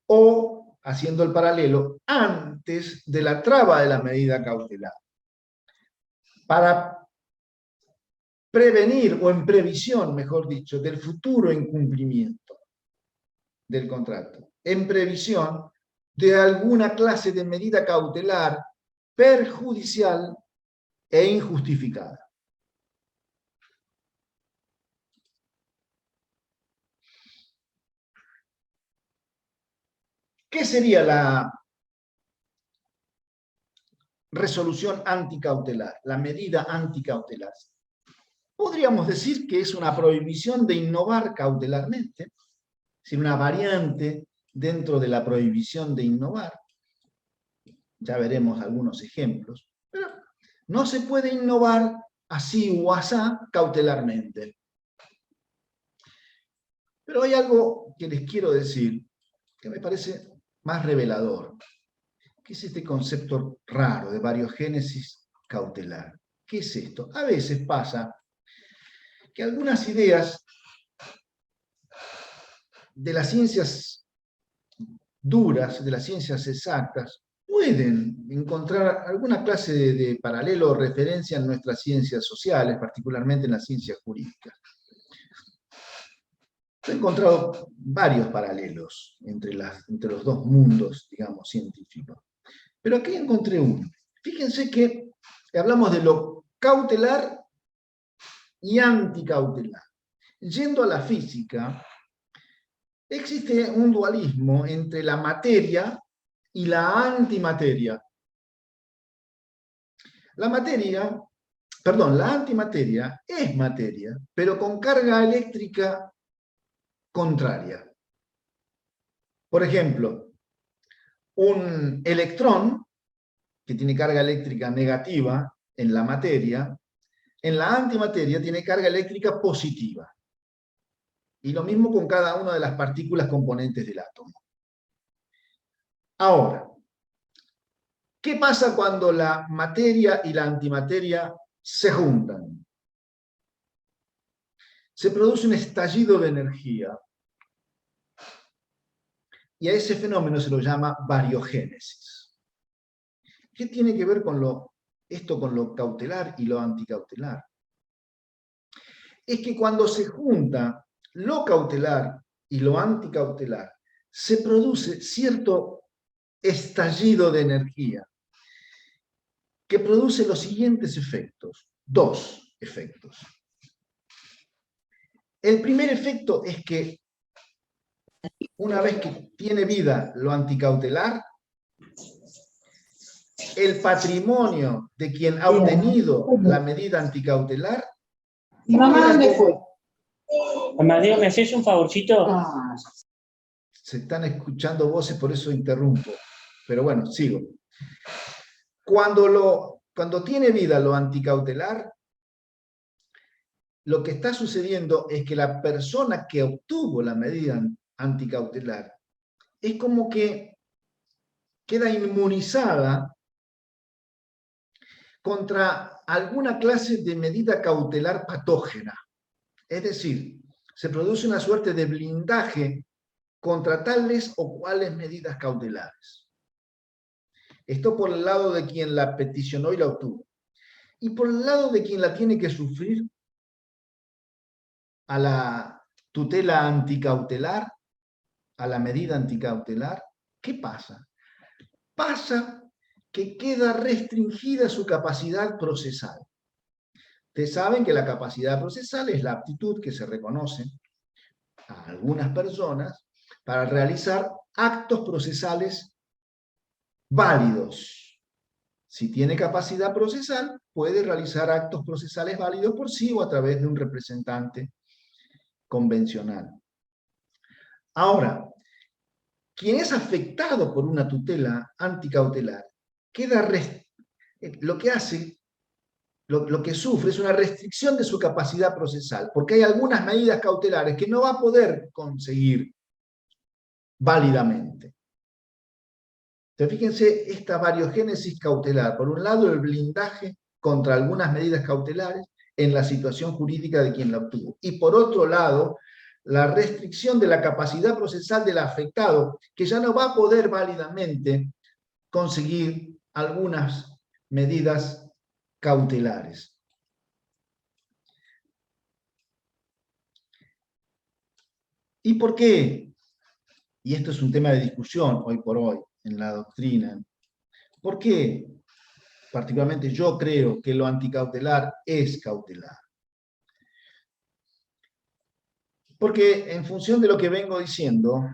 o, haciendo el paralelo, antes de la traba de la medida cautelar, para prevenir, o en previsión, mejor dicho, del futuro incumplimiento del contrato, en previsión de alguna clase de medida cautelar perjudicial e injustificada. ¿Qué sería la resolución anticautelar, la medida anticautelar? Podríamos decir que es una prohibición de innovar cautelarmente, es decir, una variante dentro de la prohibición de innovar. Ya veremos algunos ejemplos, pero no se puede innovar así o asá cautelarmente. Pero hay algo que les quiero decir que me parece más revelador, que es este concepto raro de variogénesis cautelar. ¿Qué es esto? A veces pasa que algunas ideas de las ciencias duras, de las ciencias exactas, pueden encontrar alguna clase de paralelo o referencia en nuestras ciencias sociales, particularmente en las ciencias jurídicas. He encontrado varios paralelos entre los dos mundos, digamos, científicos. Pero aquí encontré uno. Fíjense que hablamos de lo cautelar y anticautelar. Yendo a la física, existe un dualismo entre la materia y la antimateria. La antimateria es materia, pero con carga eléctrica contraria. Por ejemplo, un electrón que tiene carga eléctrica negativa en la materia, en la antimateria tiene carga eléctrica positiva. Y lo mismo con cada una de las partículas componentes del átomo. Ahora, ¿qué pasa cuando la materia y la antimateria se juntan? Se produce un estallido de energía. Y a ese fenómeno se lo llama variogénesis. ¿Qué tiene que ver con esto con lo cautelar y lo anticautelar? Es que cuando se junta lo cautelar y lo anticautelar, se produce cierto estallido de energía que produce los siguientes efectos, 2 efectos. El primer efecto es que una vez que tiene vida lo anticautelar, el patrimonio de quien ha obtenido la medida anticautelar. Mamá, ¿dónde fue? Amadeo, ¿me haces un favorcito? Se están escuchando voces, por eso interrumpo. Pero bueno, sigo. Cuando tiene vida lo anticautelar, lo que está sucediendo es que la persona que obtuvo la medida anticautelar es como que queda inmunizada contra alguna clase de medida cautelar patógena. Es decir, se produce una suerte de blindaje contra tales o cuales medidas cautelares. Esto por el lado de quien la peticionó y la obtuvo. Y por el lado de quien la tiene que sufrir, a la tutela anticautelar, a la medida anticautelar, ¿qué pasa? Pasa que queda restringida su capacidad procesal. Ustedes saben que la capacidad procesal es la aptitud que se reconoce a algunas personas para realizar actos procesales válidos. Si tiene capacidad procesal, puede realizar actos procesales válidos por sí o a través de un representante convencional. Ahora, quien es afectado por una tutela anticautelar, lo que hace, lo que sufre es una restricción de su capacidad procesal, porque hay algunas medidas cautelares que no va a poder conseguir válidamente. Entonces, fíjense esta variogénesis cautelar. Por un lado, el blindaje contra algunas medidas cautelares en la situación jurídica de quien la obtuvo. Y por otro lado, la restricción de la capacidad procesal del afectado, que ya no va a poder válidamente conseguir algunas medidas cautelares. ¿Y por qué? Y esto es un tema de discusión hoy por hoy en la doctrina. ¿Por qué? Particularmente yo creo que lo anticautelar es cautelar. Porque en función de lo que vengo diciendo,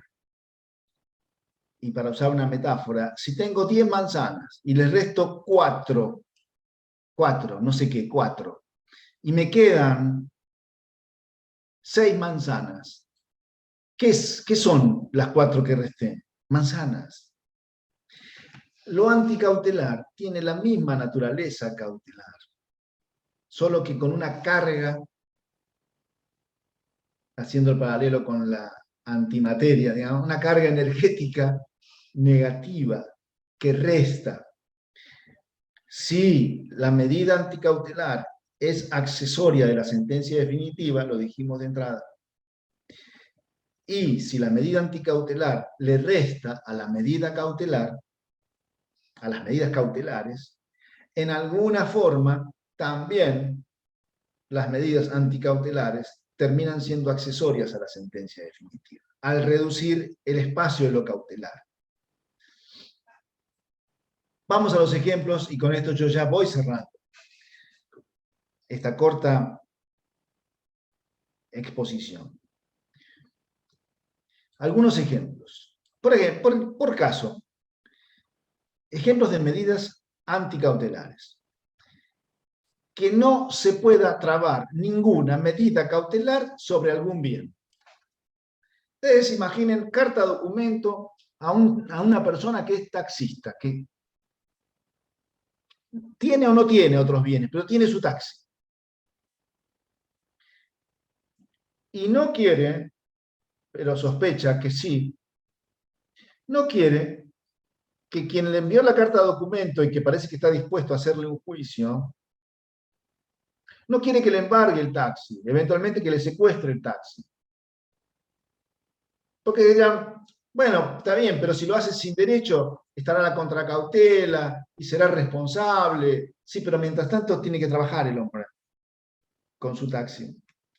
y para usar una metáfora, si tengo 10 manzanas y les resto 4, no sé qué, 4, y me quedan 6 manzanas, ¿qué son las 4 que resté? Manzanas. Lo anticautelar tiene la misma naturaleza cautelar, solo que con una carga, haciendo el paralelo con la antimateria, digamos, una carga energética negativa que resta. Si la medida anticautelar es accesoria de la sentencia definitiva, lo dijimos de entrada, y si la medida anticautelar le resta a la medida cautelar, a las medidas cautelares, en alguna forma también las medidas anticautelares terminan siendo accesorias a la sentencia definitiva, al reducir el espacio de lo cautelar. Vamos a los ejemplos y con esto yo ya voy cerrando esta corta exposición. Algunos ejemplos. Por caso, ejemplos de medidas anticautelares. Que no se pueda trabar ninguna medida cautelar sobre algún bien. Ustedes imaginen carta documento a una persona que es taxista, que tiene o no tiene otros bienes, pero tiene su taxi. Y no quiere, pero sospecha que sí, no quiere que quien le envió la carta de documento y que parece que está dispuesto a hacerle un juicio, no quiere que le embargue el taxi, eventualmente que le secuestre el taxi. Porque dirán, bueno, está bien, pero si lo hace sin derecho, estará la contracautela y será responsable. Sí, pero mientras tanto tiene que trabajar el hombre con su taxi.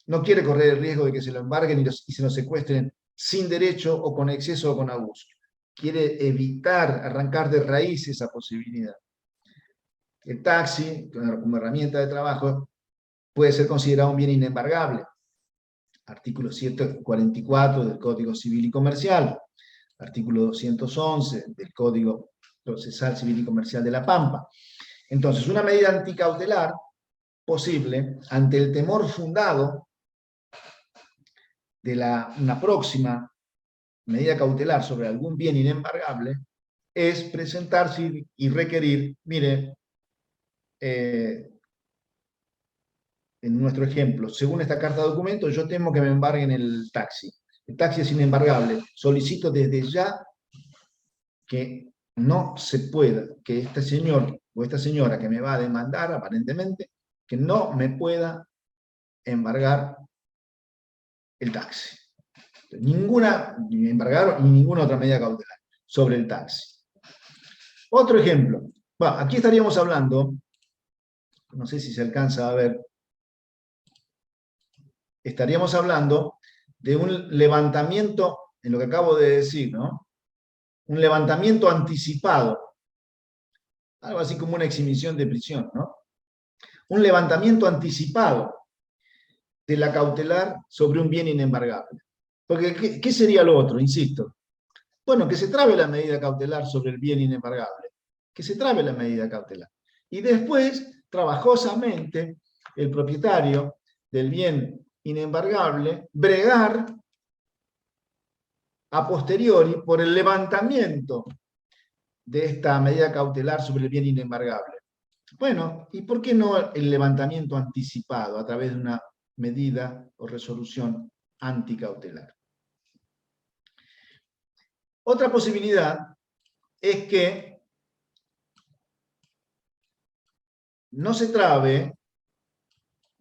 No quiere correr el riesgo de que se lo embarguen y se lo secuestren sin derecho o con exceso o con abuso. Quiere evitar arrancar de raíz esa posibilidad. El taxi, como herramienta de trabajo, puede ser considerado un bien inembargable. Artículo 144 del Código Civil y Comercial, artículo 211 del Código Procesal Civil y Comercial de La Pampa. Entonces, una medida anticautelar posible ante el temor fundado de una próxima medida cautelar sobre algún bien inembargable es presentarse y requerir, mire, en nuestro ejemplo, según esta carta de documento, yo temo que me embarguen el taxi. El taxi es inembargable. Solicito desde ya que no se pueda, que este señor o esta señora que me va a demandar, aparentemente, que no me pueda embargar el taxi. Ninguna, ni embargar ni ninguna otra medida cautelar sobre el taxi. Otro ejemplo. Bueno, aquí estaríamos hablando, no sé si se alcanza a ver, estaríamos hablando de un levantamiento, en lo que acabo de decir, ¿no? Un levantamiento anticipado, algo así como una exhibición de prisión, ¿no? Un levantamiento anticipado de la cautelar sobre un bien inembargable. Porque, ¿qué sería lo otro? Insisto. Bueno, que se trabe la medida cautelar sobre el bien inembargable. Que se trabe la medida cautelar. Y después, trabajosamente, el propietario del bien inembargable bregar a posteriori por el levantamiento de esta medida cautelar sobre el bien inembargable. Bueno, ¿y por qué no el levantamiento anticipado a través de una medida o resolución anticautelar? Otra posibilidad es que no se trabe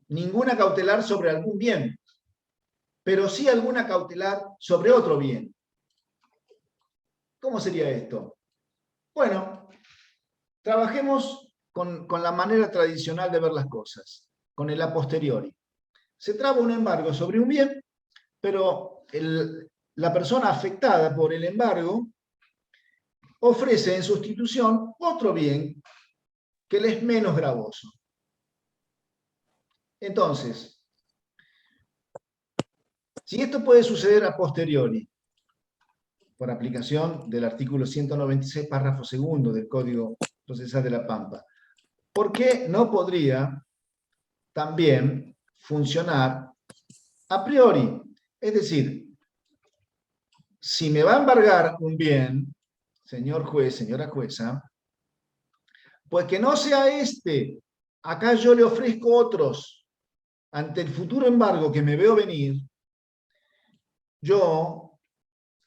ninguna cautelar sobre algún bien, pero sí alguna cautelar sobre otro bien. ¿Cómo sería esto? Bueno, trabajemos con la manera tradicional de ver las cosas, con el a posteriori. Se traba un embargo sobre un bien, pero la persona afectada por el embargo ofrece en sustitución otro bien que le es menos gravoso. Entonces, si esto puede suceder a posteriori, por aplicación del artículo 196, párrafo segundo del Código Procesal de La Pampa, ¿por qué no podría también funcionar a priori? Es decir, si me va a embargar un bien, señor juez, señora jueza, pues que no sea este. Acá yo le ofrezco otros. Ante el futuro embargo que me veo venir, yo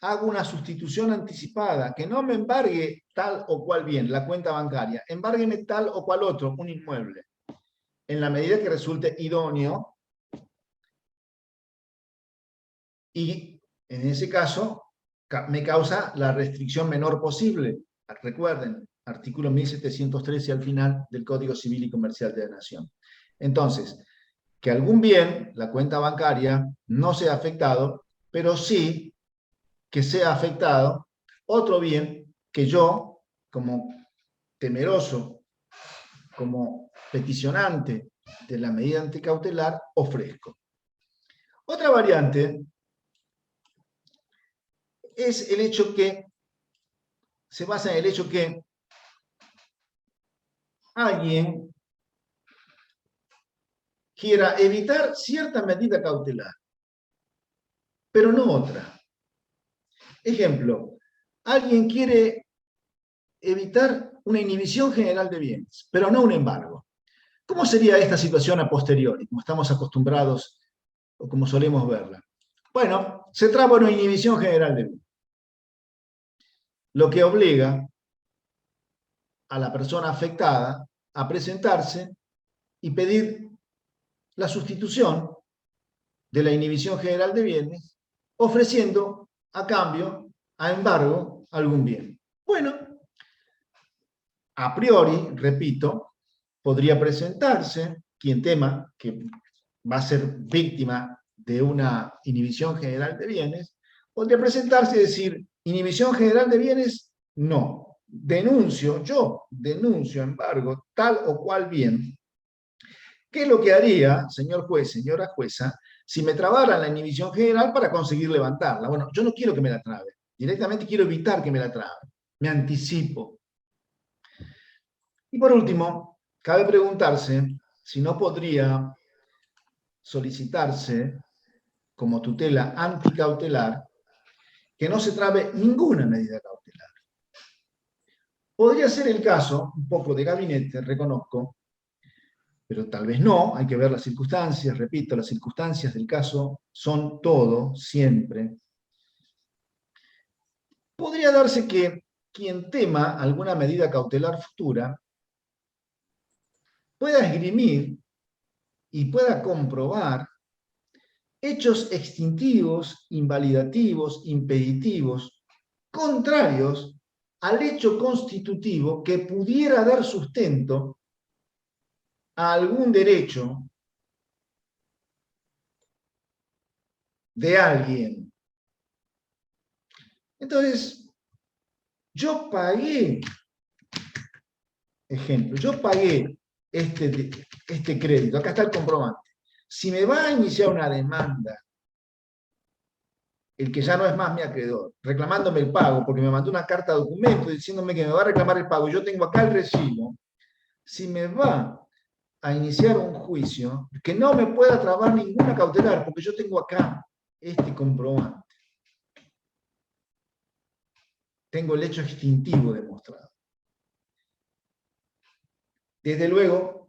hago una sustitución anticipada, que no me embargue tal o cual bien, la cuenta bancaria, embárgueme tal o cual otro, un inmueble, en la medida que resulte idóneo, y en ese caso me causa la restricción menor posible. Recuerden, artículo 1713 al final del Código Civil y Comercial de la Nación. Entonces, que algún bien, la cuenta bancaria, no sea afectado, pero sí que sea afectado otro bien que yo, como temeroso, como peticionante de la medida anticautelar, ofrezco. Otra variante es el hecho que, se basa en el hecho que alguien quiera evitar cierta medida cautelar, pero no otra. Ejemplo, alguien quiere evitar una inhibición general de bienes, pero no un embargo. ¿Cómo sería esta situación a posteriori, como estamos acostumbrados o como solemos verla? Bueno, se traba una inhibición general de bienes, lo que obliga a la persona afectada a presentarse y pedir la sustitución de la inhibición general de bienes, ofreciendo a cambio, a embargo, algún bien. Bueno, a priori, repito, podría presentarse quien tema que va a ser víctima de una inhibición general de bienes, podría presentarse y decir, inhibición general de bienes, no. Yo denuncio embargo tal o cual bien. ¿Qué es lo que haría, señor juez, señora jueza, si me trabaran la inhibición general para conseguir levantarla? Bueno, yo no quiero que me la trabe. Directamente quiero evitar que me la trabe. Me anticipo. Y por último, cabe preguntarse si no podría solicitarse como tutela anticautelar que no se trabe ninguna medida cautelar. Podría ser el caso, un poco de gabinete, reconozco, pero tal vez no, hay que ver las circunstancias, repito, las circunstancias del caso son todo, siempre. Podría darse que quien tema alguna medida cautelar futura pueda esgrimir y pueda comprobar hechos extintivos, invalidativos, impeditivos, contrarios al hecho constitutivo que pudiera dar sustento a algún derecho de alguien. Entonces, yo pagué, ejemplo, yo pagué este crédito, acá está el comprobante. Si me va a iniciar una demanda, el que ya no es más mi acreedor, reclamándome el pago, porque me mandó una carta de documento diciéndome que me va a reclamar el pago, yo tengo acá el recibo, si me va a iniciar un juicio, que no me pueda trabar ninguna cautelar, porque yo tengo acá este comprobante. Tengo el hecho extintivo demostrado. Desde luego,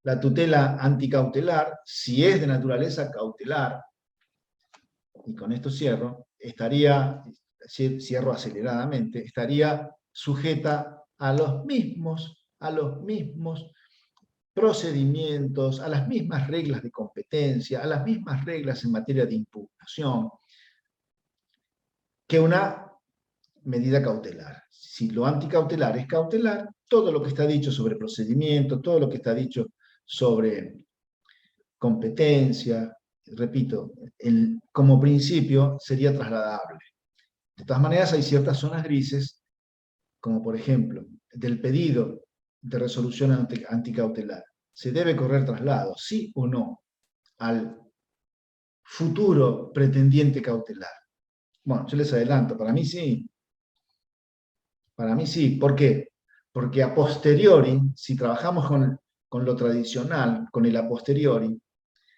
la tutela anticautelar, si es de naturaleza cautelar, y con esto cierro, cierro aceleradamente, estaría sujeta a los mismos procedimientos, a las mismas reglas de competencia, a las mismas reglas en materia de impugnación, que una medida cautelar. Si lo anticautelar es cautelar, todo lo que está dicho sobre procedimiento, todo lo que está dicho sobre competencia, repito, como principio sería trasladable. De todas maneras, hay ciertas zonas grises, como por ejemplo, del pedido de resolución anticautelar. ¿Se debe correr traslado, sí o no, al futuro pretendiente cautelar? Bueno, yo les adelanto, para mí sí. Para mí sí. ¿Por qué? Porque a posteriori, si trabajamos con lo tradicional, con el a posteriori,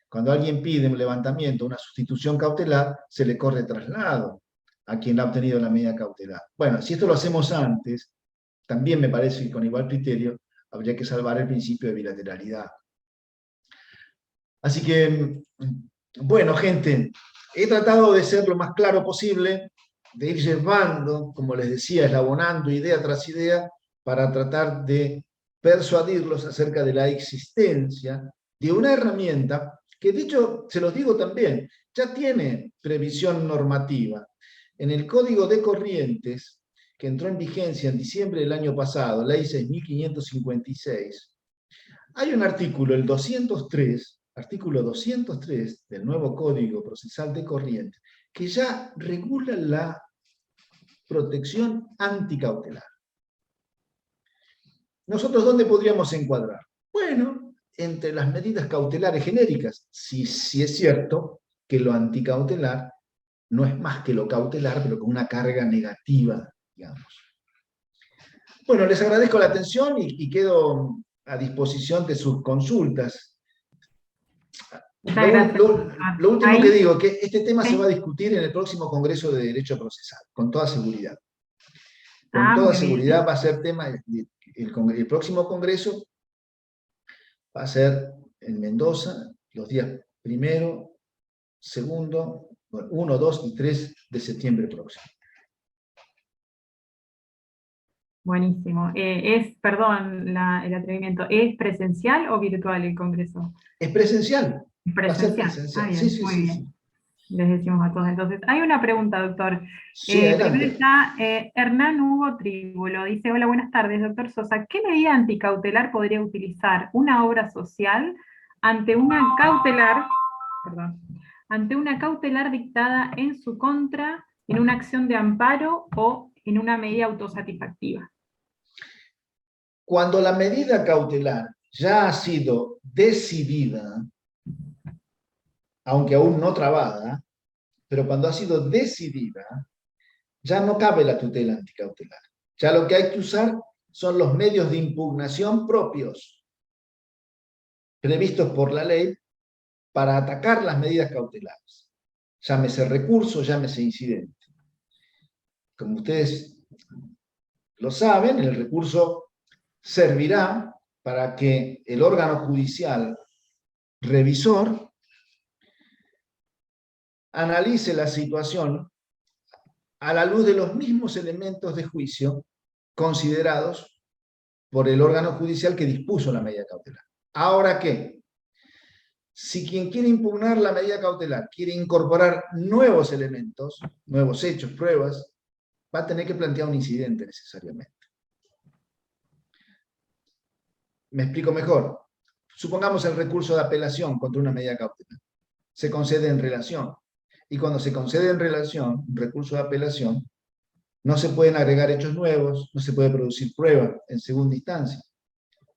cuando alguien pide un levantamiento, una sustitución cautelar, se le corre traslado a quien ha obtenido la medida cautelar. Bueno, si esto lo hacemos antes, también me parece que con igual criterio habría que salvar el principio de bilateralidad. Así que, bueno, gente, he tratado de ser lo más claro posible, de ir llevando, como les decía, eslabonando idea tras idea, para tratar de persuadirlos acerca de la existencia de una herramienta que, dicho, se los digo también, ya tiene previsión normativa. En el Código de Corrientes, que entró en vigencia en diciembre del año pasado, Ley 6.556, hay un artículo, el 203, artículo 203 del nuevo Código Procesal de Corrientes, que ya regula la protección anticautelar. ¿Nosotros dónde podríamos encuadrar? Bueno, entre las medidas cautelares genéricas, sí es cierto que lo anticautelar no es más que lo cautelar, pero con una carga negativa, digamos. Bueno, les agradezco la atención y quedo a disposición de sus consultas. Lo último que digo, que este tema se va a discutir en el próximo Congreso de Derecho Procesal, con toda seguridad. Con toda seguridad va a ser tema, el próximo Congreso va a ser en Mendoza, los días 1, 2, 1, 2 y 3 de septiembre próximo. Buenísimo. Perdón el atrevimiento, ¿es presencial o virtual el Congreso? Es presencial. Presencial. Va a ser presencial. Bien, Sí. bien. Les decimos a todos. Entonces, hay una pregunta, doctor. Sí, adelante. Primero está Hernán Hugo Tríbulo. Dice, hola, buenas tardes, doctor Sosa. ¿Qué medida anticautelar podría utilizar una obra social ante una cautelar dictada en su contra, en una acción de amparo o en una medida autosatisfactiva? Cuando la medida cautelar ya ha sido decidida, aunque aún no trabada, pero cuando ha sido decidida, ya no cabe la tutela anticautelar. Ya lo que hay que usar son los medios de impugnación propios previstos por la ley para atacar las medidas cautelares. Llámese recurso, llámese incidente. Como ustedes lo saben, el recurso servirá para que el órgano judicial revisor analice la situación a la luz de los mismos elementos de juicio considerados por el órgano judicial que dispuso la medida cautelar. Ahora, ¿qué? Si quien quiere impugnar la medida cautelar quiere incorporar nuevos elementos, nuevos hechos, pruebas, va a tener que plantear un incidente necesariamente. Me explico mejor. Supongamos el recurso de apelación contra una medida cautelar. Se concede en relación. Y cuando se concede en relación un recurso de apelación, no se pueden agregar hechos nuevos, no se puede producir prueba en segunda instancia.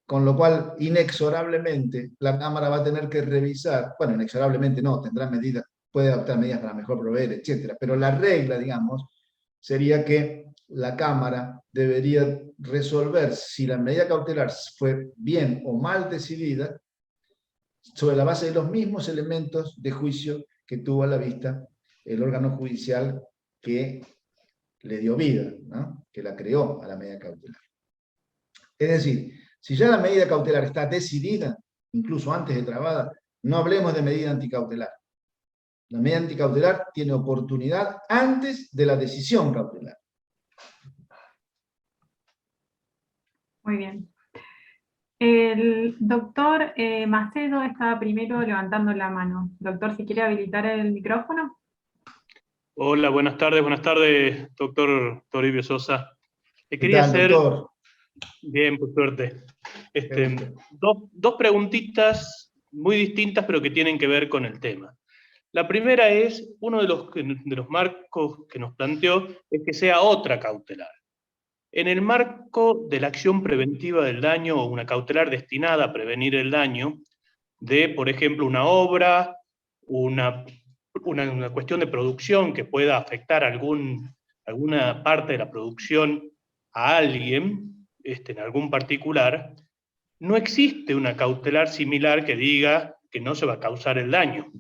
Con lo cual, inexorablemente, la Cámara va a tener que revisar, bueno, inexorablemente no, tendrá medidas, puede adoptar medidas para mejor proveer, etc. Pero la regla, digamos, sería que la Cámara debería resolver si la medida cautelar fue bien o mal decidida sobre la base de los mismos elementos de juicio que tuvo a la vista el órgano judicial que le dio vida, ¿no? Que la creó a la medida cautelar. Es decir, si ya la medida cautelar está decidida, incluso antes de trabada, no hablemos de medida anticautelar. La medida anticautelar tiene oportunidad antes de la decisión cautelar. Muy bien. El doctor Macedo estaba primero levantando la mano. Doctor, si quiere habilitar el micrófono. Hola, buenas tardes, doctor Toribio Sosa. ¿Qué Quería tal, hacer, doctor? bien, por suerte, dos preguntitas muy distintas, pero que tienen que ver con el tema. La primera es, uno de los marcos que nos planteó es que sea otra cautelar. En el marco de la acción preventiva del daño o una cautelar destinada a prevenir el daño de, por ejemplo, una obra, una cuestión de producción que pueda afectar alguna parte de la producción a alguien, en algún particular, no existe una cautelar similar que diga que no se va a causar el daño,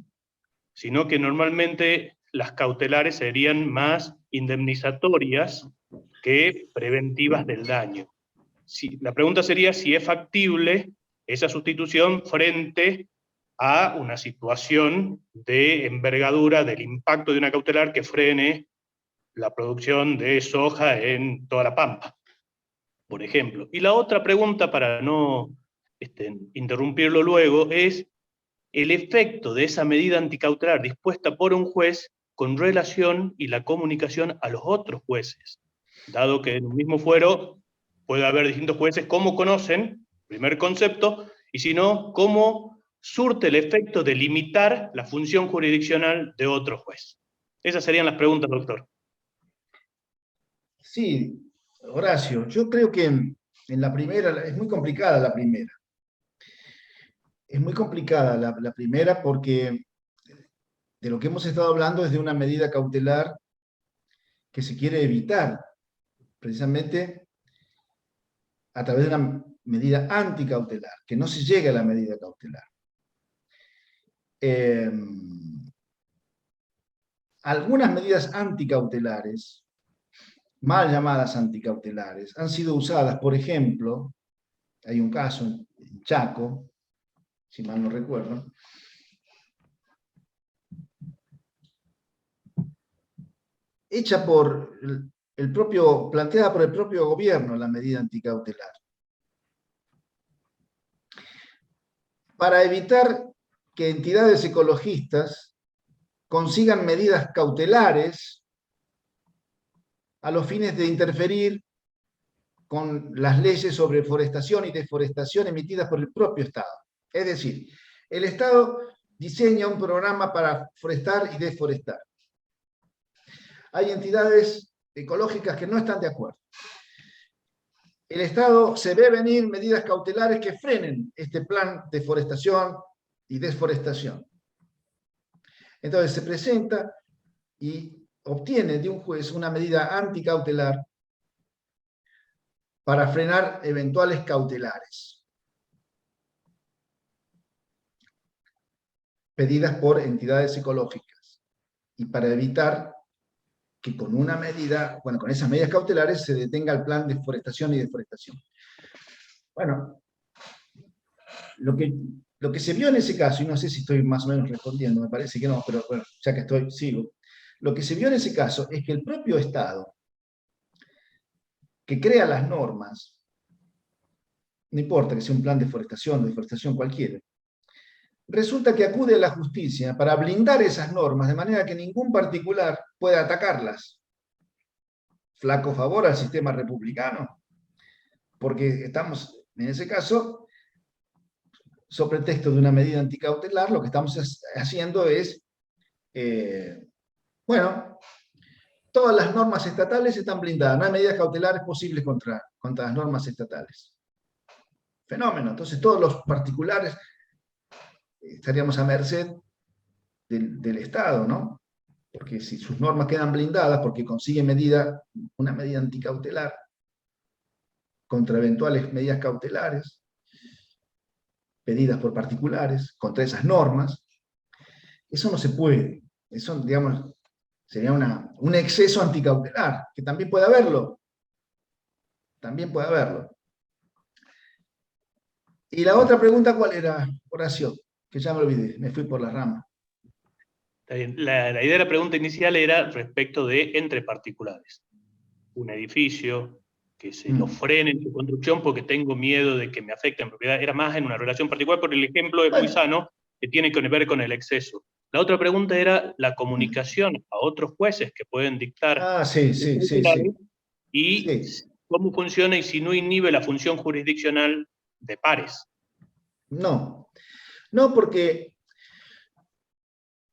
sino que normalmente las cautelares serían más indemnizatorias que preventivas del daño. La pregunta sería si es factible esa sustitución frente a una situación de envergadura del impacto de una cautelar que frene la producción de soja en toda la Pampa, por ejemplo. Y la otra pregunta, para no interrumpirlo luego, es el efecto de esa medida anticautelar dispuesta por un juez con relación y la comunicación a los otros jueces, dado que en un mismo fuero puede haber distintos jueces, cómo conocen, primer concepto, y si no, cómo surte el efecto de limitar la función jurisdiccional de otro juez. Esas serían las preguntas, doctor. Sí, Horacio, yo creo que en la primera, es muy complicada la primera. Es muy complicada la primera porque de lo que hemos estado hablando es de una medida cautelar que se quiere evitar, precisamente a través de una medida anticautelar, que no se llegue a la medida cautelar. Algunas medidas anticautelares, mal llamadas anticautelares, han sido usadas, por ejemplo, hay un caso en Chaco, si mal no recuerdo, hecha por planteada por el propio gobierno, la medida anticautelar, para evitar que entidades ecologistas consigan medidas cautelares a los fines de interferir con las leyes sobre forestación y deforestación emitidas por el propio Estado. Es decir, el Estado diseña un programa para forestar y deforestar. Hay entidades ecológicas que no están de acuerdo. El Estado se ve venir medidas cautelares que frenen este plan de forestación y desforestación. Entonces se presenta y obtiene de un juez una medida anticautelar para frenar eventuales cautelares pedidas por entidades ecológicas y para evitar que con una medida, bueno, con esas medidas cautelares se detenga el plan de forestación y deforestación. Bueno, lo que se vio en ese caso, y no sé si estoy más o menos respondiendo, me parece que no, pero bueno, ya que estoy, sigo. Lo que se vio en ese caso es que el propio Estado, que crea las normas, no importa que sea un plan de deforestación cualquiera, resulta que acude a la justicia para blindar esas normas de manera que ningún particular pueda atacarlas. Flaco favor al sistema republicano, porque estamos, en ese caso, sobre pretexto de una medida anticautelar, lo que estamos haciendo es, bueno, todas las normas estatales están blindadas, no hay medidas cautelares posibles contra las normas estatales. Fenómeno. Entonces todos los particulares estaríamos a merced del Estado, ¿no? Porque si sus normas quedan blindadas, porque consigue una medida anticautelar contra eventuales medidas cautelares pedidas por particulares, contra esas normas, eso no se puede. Eso, digamos, sería un exceso anticautelar, que también puede haberlo. También puede haberlo. Y la otra pregunta, ¿cuál era, Horacio? Que ya me olvidé, me fui por la rama. Está bien. La idea de la pregunta inicial era respecto de entre particulares. Un edificio que se lo frene en su construcción porque tengo miedo de que me afecte en propiedad. Era más en una relación particular, pero el ejemplo es muy sano, que tiene que ver con el exceso. La otra pregunta era la comunicación a otros jueces que pueden dictar. Sí. Y cómo funciona y si no inhibe la función jurisdiccional de pares. No, porque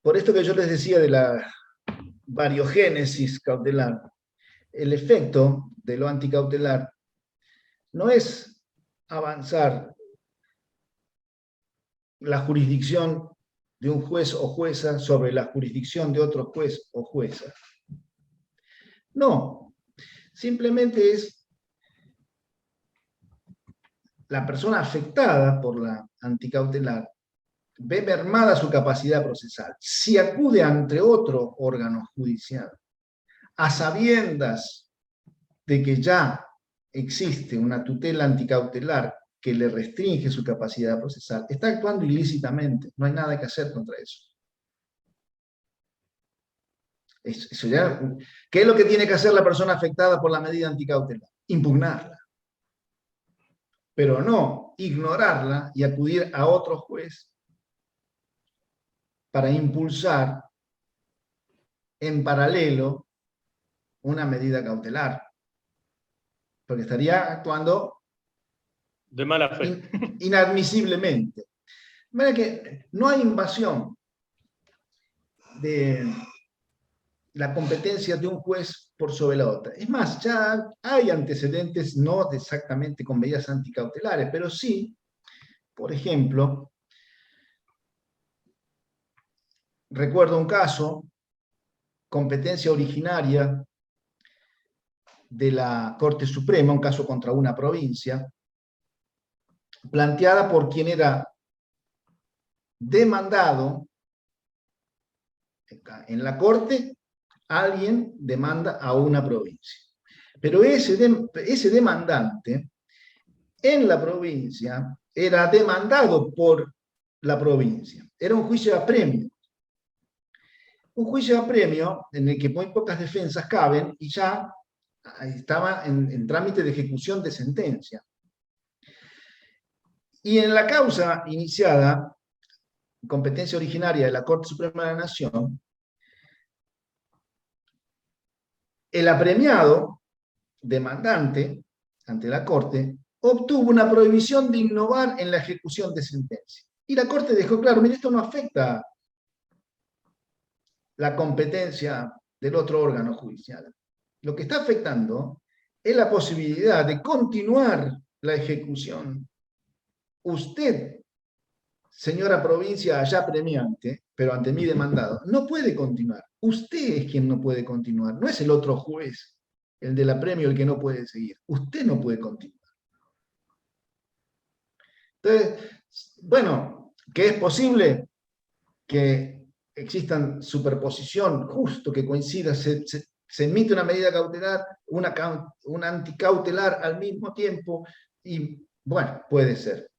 por esto que yo les decía de la variogénesis cautelar, el efecto de lo anticautelar no es avanzar la jurisdicción de un juez o jueza sobre la jurisdicción de otro juez o jueza. No, simplemente es la persona afectada por la anticautelar ve mermada su capacidad procesal. Si acude ante otro órgano judicial a sabiendas de que ya existe una tutela anticautelar que le restringe su capacidad procesal, está actuando ilícitamente, no hay nada que hacer contra eso. Eso ya, ¿qué es lo que tiene que hacer la persona afectada por la medida anticautelar? Impugnarla. Pero no ignorarla y acudir a otro juez para impulsar en paralelo una medida cautelar. Porque estaría actuando de mala fe. Inadmisiblemente. De manera que no hay invasión de la competencia de un juez por sobre la otra. Es más, ya hay antecedentes, no exactamente con medidas anticautelares, pero sí, por ejemplo, recuerdo un caso, competencia originaria de la Corte Suprema, un caso contra una provincia, planteada por quien era demandado en la Corte. Alguien demanda a una provincia. Pero ese demandante en la provincia era demandado por la provincia. Era un juicio de apremio. Un juicio de apremio en el que muy pocas defensas caben y ya estaba en trámite de ejecución de sentencia. Y en la causa iniciada, competencia originaria de la Corte Suprema de la Nación, el apremiado demandante ante la Corte obtuvo una prohibición de innovar en la ejecución de sentencia. Y la Corte dejó claro, mire, esto no afecta la competencia del otro órgano judicial. Lo que está afectando es la posibilidad de continuar la ejecución. Usted, señora provincia allá premiante, pero ante mí demandado, no puede continuar. Usted es quien no puede continuar, no es el otro juez el del apremio, el que no puede seguir. Usted no puede continuar. Entonces, bueno, ¿qué es posible? Que existan superposición, justo que coincida, se emite una medida cautelar, una anticautelar al mismo tiempo, y bueno, puede ser.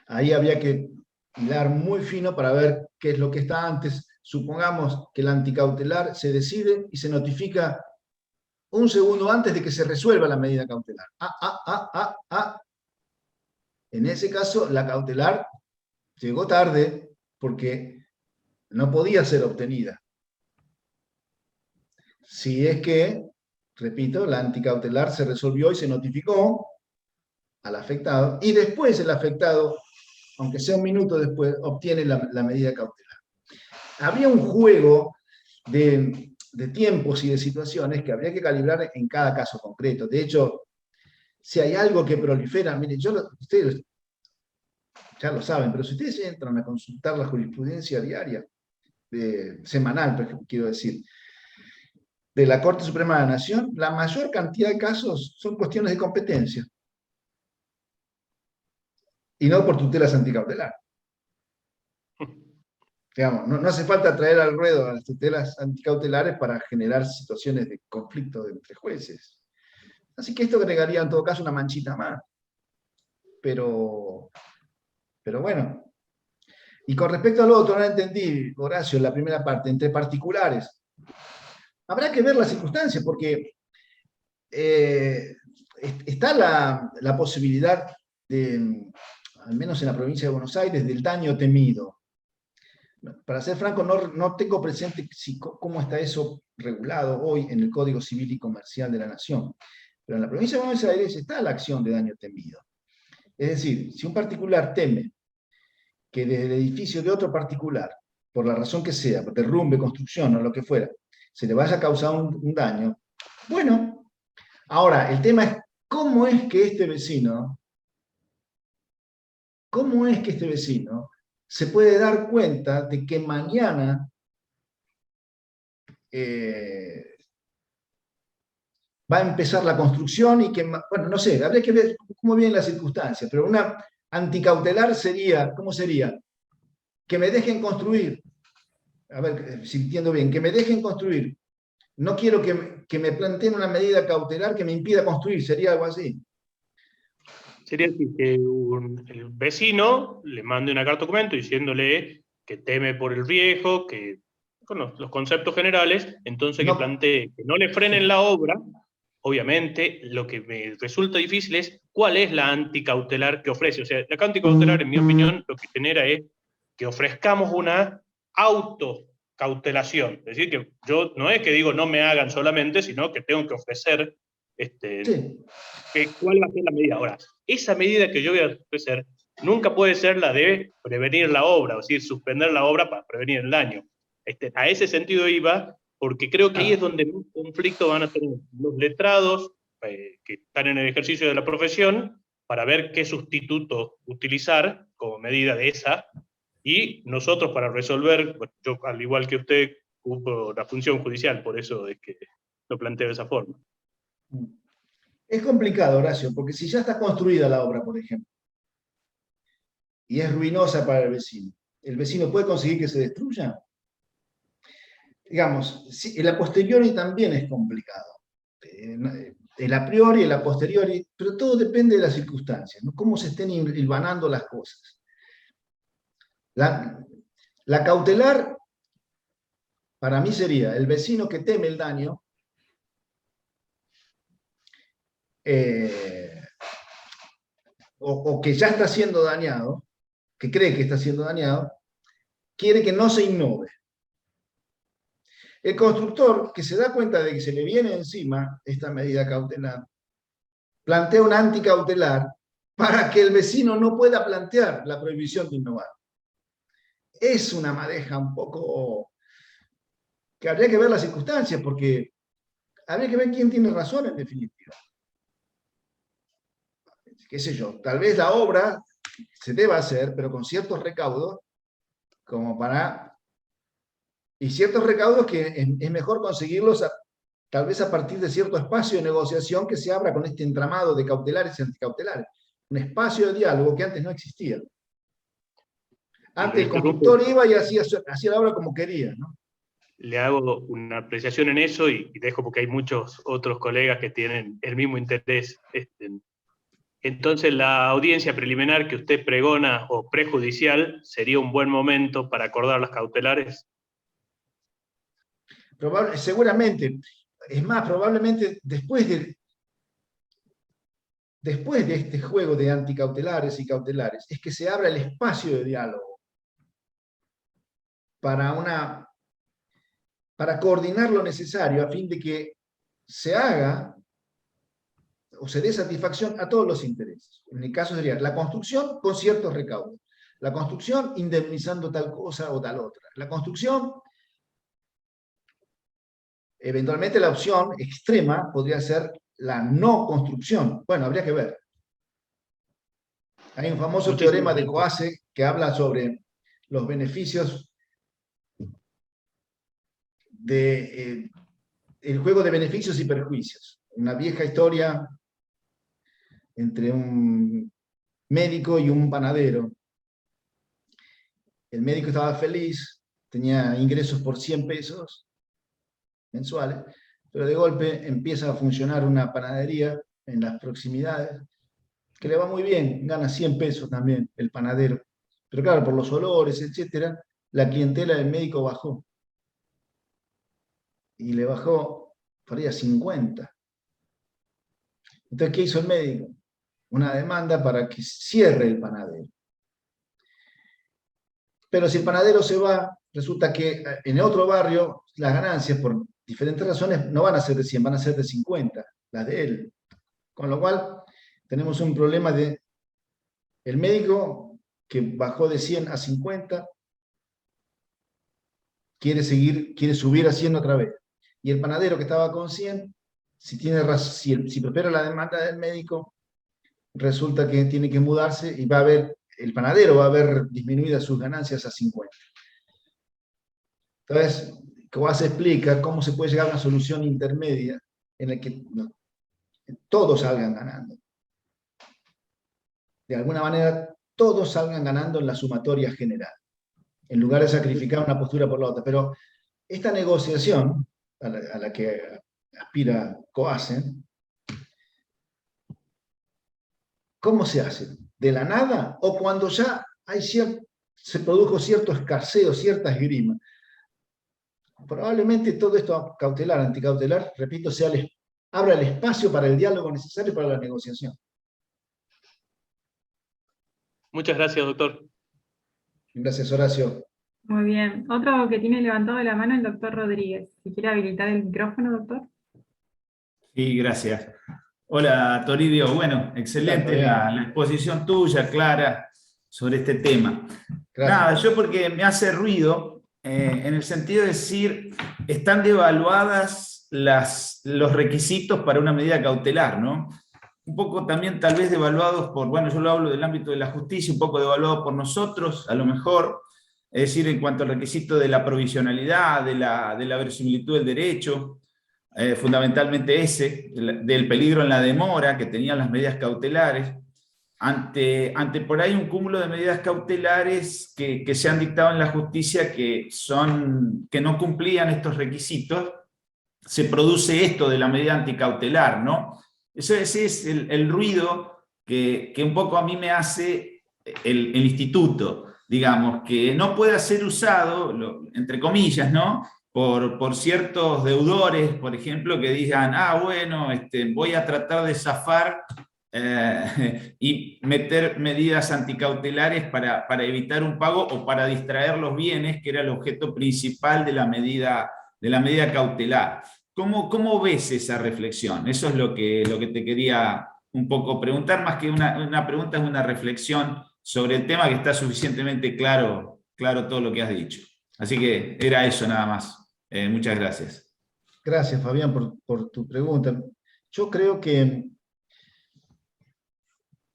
Ahí habría que hilar muy fino para ver qué es lo que está antes. Supongamos que la anticautelar se decide y se notifica un segundo antes de que se resuelva la medida cautelar. En ese caso, la cautelar llegó tarde porque no podía ser obtenida. Si es que, repito, la anticautelar se resolvió y se notificó al afectado, y después el afectado, aunque sea un minuto después, obtiene la medida cautelar. Había un juego de tiempos y de situaciones que habría que calibrar en cada caso concreto. De hecho, si hay algo que prolifera, miren, ustedes ya lo saben, pero si ustedes entran a consultar la jurisprudencia diaria, semanal, quiero decir, de la Corte Suprema de la Nación, la mayor cantidad de casos son cuestiones de competencia y no por tutelas anticautelares. Digamos, no hace falta traer al ruedo a las tutelas anticautelares para generar situaciones de conflicto entre jueces. Así que esto agregaría en todo caso una manchita más. Pero bueno. Y con respecto al otro, no entendí, Horacio, la primera parte, entre particulares. Habrá que ver las circunstancias, porque está la posibilidad de, al menos en la provincia de Buenos Aires, del daño temido. Para ser franco, no tengo presente cómo está eso regulado hoy en el Código Civil y Comercial de la Nación. Pero en la provincia de Buenos Aires está la acción de daño temido. Es decir, si un particular teme que desde el edificio de otro particular, por la razón que sea, por derrumbe, construcción o lo que fuera, se le vaya a causar un daño, bueno, ahora el tema es cómo es que este vecino se puede dar cuenta de que mañana va a empezar la construcción y que, bueno, no sé, habría que ver cómo vienen las circunstancias, pero una anticautelar sería, ¿cómo sería? Que me dejen construir. A ver, si entiendo bien, que me dejen construir. No quiero que me planteen una medida cautelar que me impida construir, sería algo así. Sería que el vecino le mande una carta documento diciéndole que teme por el riesgo, que con los conceptos generales, entonces que plantee que no le frenen la obra. Obviamente, lo que me resulta difícil es cuál es la anticautelar que ofrece. O sea, la anticautelar, en mi opinión, lo que genera es que ofrezcamos una autocautelación. Es decir, que yo no es que digo no me hagan solamente, sino que tengo que ofrecer cuál va a ser la medida. Ahora, esa medida que yo voy a ofrecer nunca puede ser la de prevenir la obra, es decir, suspender la obra para prevenir el daño. A ese sentido iba, porque creo que ahí es donde un conflicto van a tener los letrados que están en el ejercicio de la profesión para ver qué sustituto utilizar como medida de esa, y nosotros para resolver, bueno, yo al igual que usted ocupo la función judicial, por eso es que lo planteo de esa forma. Es complicado, Horacio, porque si ya está construida la obra, por ejemplo, y es ruinosa para ¿el vecino puede conseguir que se destruya? Digamos, el a posteriori también es complicado. El a priori, el a posteriori, pero todo depende de las circunstancias, ¿no? Cómo se estén hilvanando las cosas. La cautelar, para mí sería el vecino que teme el daño, o que ya está siendo dañado, que cree que está siendo dañado, quiere que no se innove. El constructor, que se da cuenta de que se le viene encima esta medida cautelar, plantea una anticautelar para que el vecino no pueda plantear la prohibición de innovar. Es una madeja un poco que habría que ver las circunstancias, porque habría que ver quién tiene razón en definitiva. Qué sé yo, tal vez la obra se deba hacer, pero con ciertos recaudos, como para... Y ciertos recaudos que es mejor conseguirlos tal vez a partir de cierto espacio de negociación que se abra con este entramado de cautelares y anticautelares. Un espacio de diálogo que antes no existía. Antes el constructor iba y hacía la obra como quería, ¿no? Le hago una apreciación en eso y dejo porque hay muchos otros colegas que tienen el mismo interés. Entonces, la audiencia preliminar que usted pregona o prejudicial sería un buen momento para acordar las cautelares. Seguramente, es más, probablemente después de este juego de anticautelares y cautelares, es que se abra el espacio de diálogo para coordinar lo necesario a fin de que se haga o se dé satisfacción a todos los intereses. En el caso sería la construcción con ciertos recaudos, la construcción indemnizando tal cosa o tal otra, la construcción, eventualmente la opción extrema podría ser la no construcción. Bueno, habría que ver. Hay un famoso teorema de Coase que habla sobre los beneficios del juego de beneficios y perjuicios. Una vieja historia entre un médico y un panadero. El médico estaba feliz, tenía ingresos por 100 pesos mensuales, pero de golpe empieza a funcionar una panadería en las proximidades, que le va muy bien, gana 100 pesos también el panadero. Pero claro, por los olores, etcétera, la clientela del médico bajó. Y le bajó por ahí a 50. Entonces, ¿qué hizo el médico? Una demanda para que cierre el panadero. Pero si el panadero se va, resulta que en otro barrio las ganancias, por diferentes razones, no van a ser de 100, van a ser de 50, las de él. Con lo cual, tenemos un problema de el médico que bajó de 100 a 50, quiere subir a 100 otra vez. Y el panadero que estaba con 100, si prospera la demanda del médico, resulta que tiene que mudarse y el panadero va a ver disminuidas sus ganancias a 50. Entonces, Coase explica cómo se puede llegar a una solución intermedia en la que todos salgan ganando. De alguna manera, todos salgan ganando en la sumatoria general, en lugar de sacrificar una postura por la otra. Pero esta negociación a la que aspira Coase, ¿cómo se hace? ¿De la nada? ¿O cuando ya se produjo cierto escarceo, cierta esgrima? Probablemente todo esto cautelar, anticautelar, repito, abra el espacio para el diálogo necesario para la negociación. Muchas gracias, doctor. Gracias, Horacio. Muy bien. Otro que tiene levantado la mano el doctor Rodríguez. Si quiere habilitar el micrófono, doctor. Sí, gracias. Hola, Toribio. Bueno, excelente la exposición tuya, clara, sobre este tema. Gracias. Nada, yo porque me hace ruido, en el sentido de decir, están devaluadas los requisitos para una medida cautelar, ¿no? Un poco también tal vez devaluados bueno, yo lo hablo del ámbito de la justicia, un poco devaluado por nosotros, a lo mejor, es decir, en cuanto al requisito de la provisionalidad, de la verosimilitud del derecho, fundamentalmente del peligro en la demora que tenían las medidas cautelares, ante por ahí un cúmulo de medidas cautelares que se han dictado en la justicia que no cumplían estos requisitos, se produce esto de la medida anticautelar, ¿no? Ese es el ruido que un poco a mí me hace el instituto, digamos, que no pueda ser usado, entre comillas, ¿no?, por ciertos deudores, por ejemplo, que digan, bueno, voy a tratar de zafar y meter medidas anticautelares para evitar un pago o para distraer los bienes, que era el objeto principal de la medida cautelar. ¿Cómo ves esa reflexión? Eso es lo que te quería un poco preguntar, más que una pregunta, es una reflexión sobre el tema, que está suficientemente claro todo lo que has dicho. Así que era eso nada más. Muchas gracias. Gracias, Fabián, por tu pregunta. Yo creo que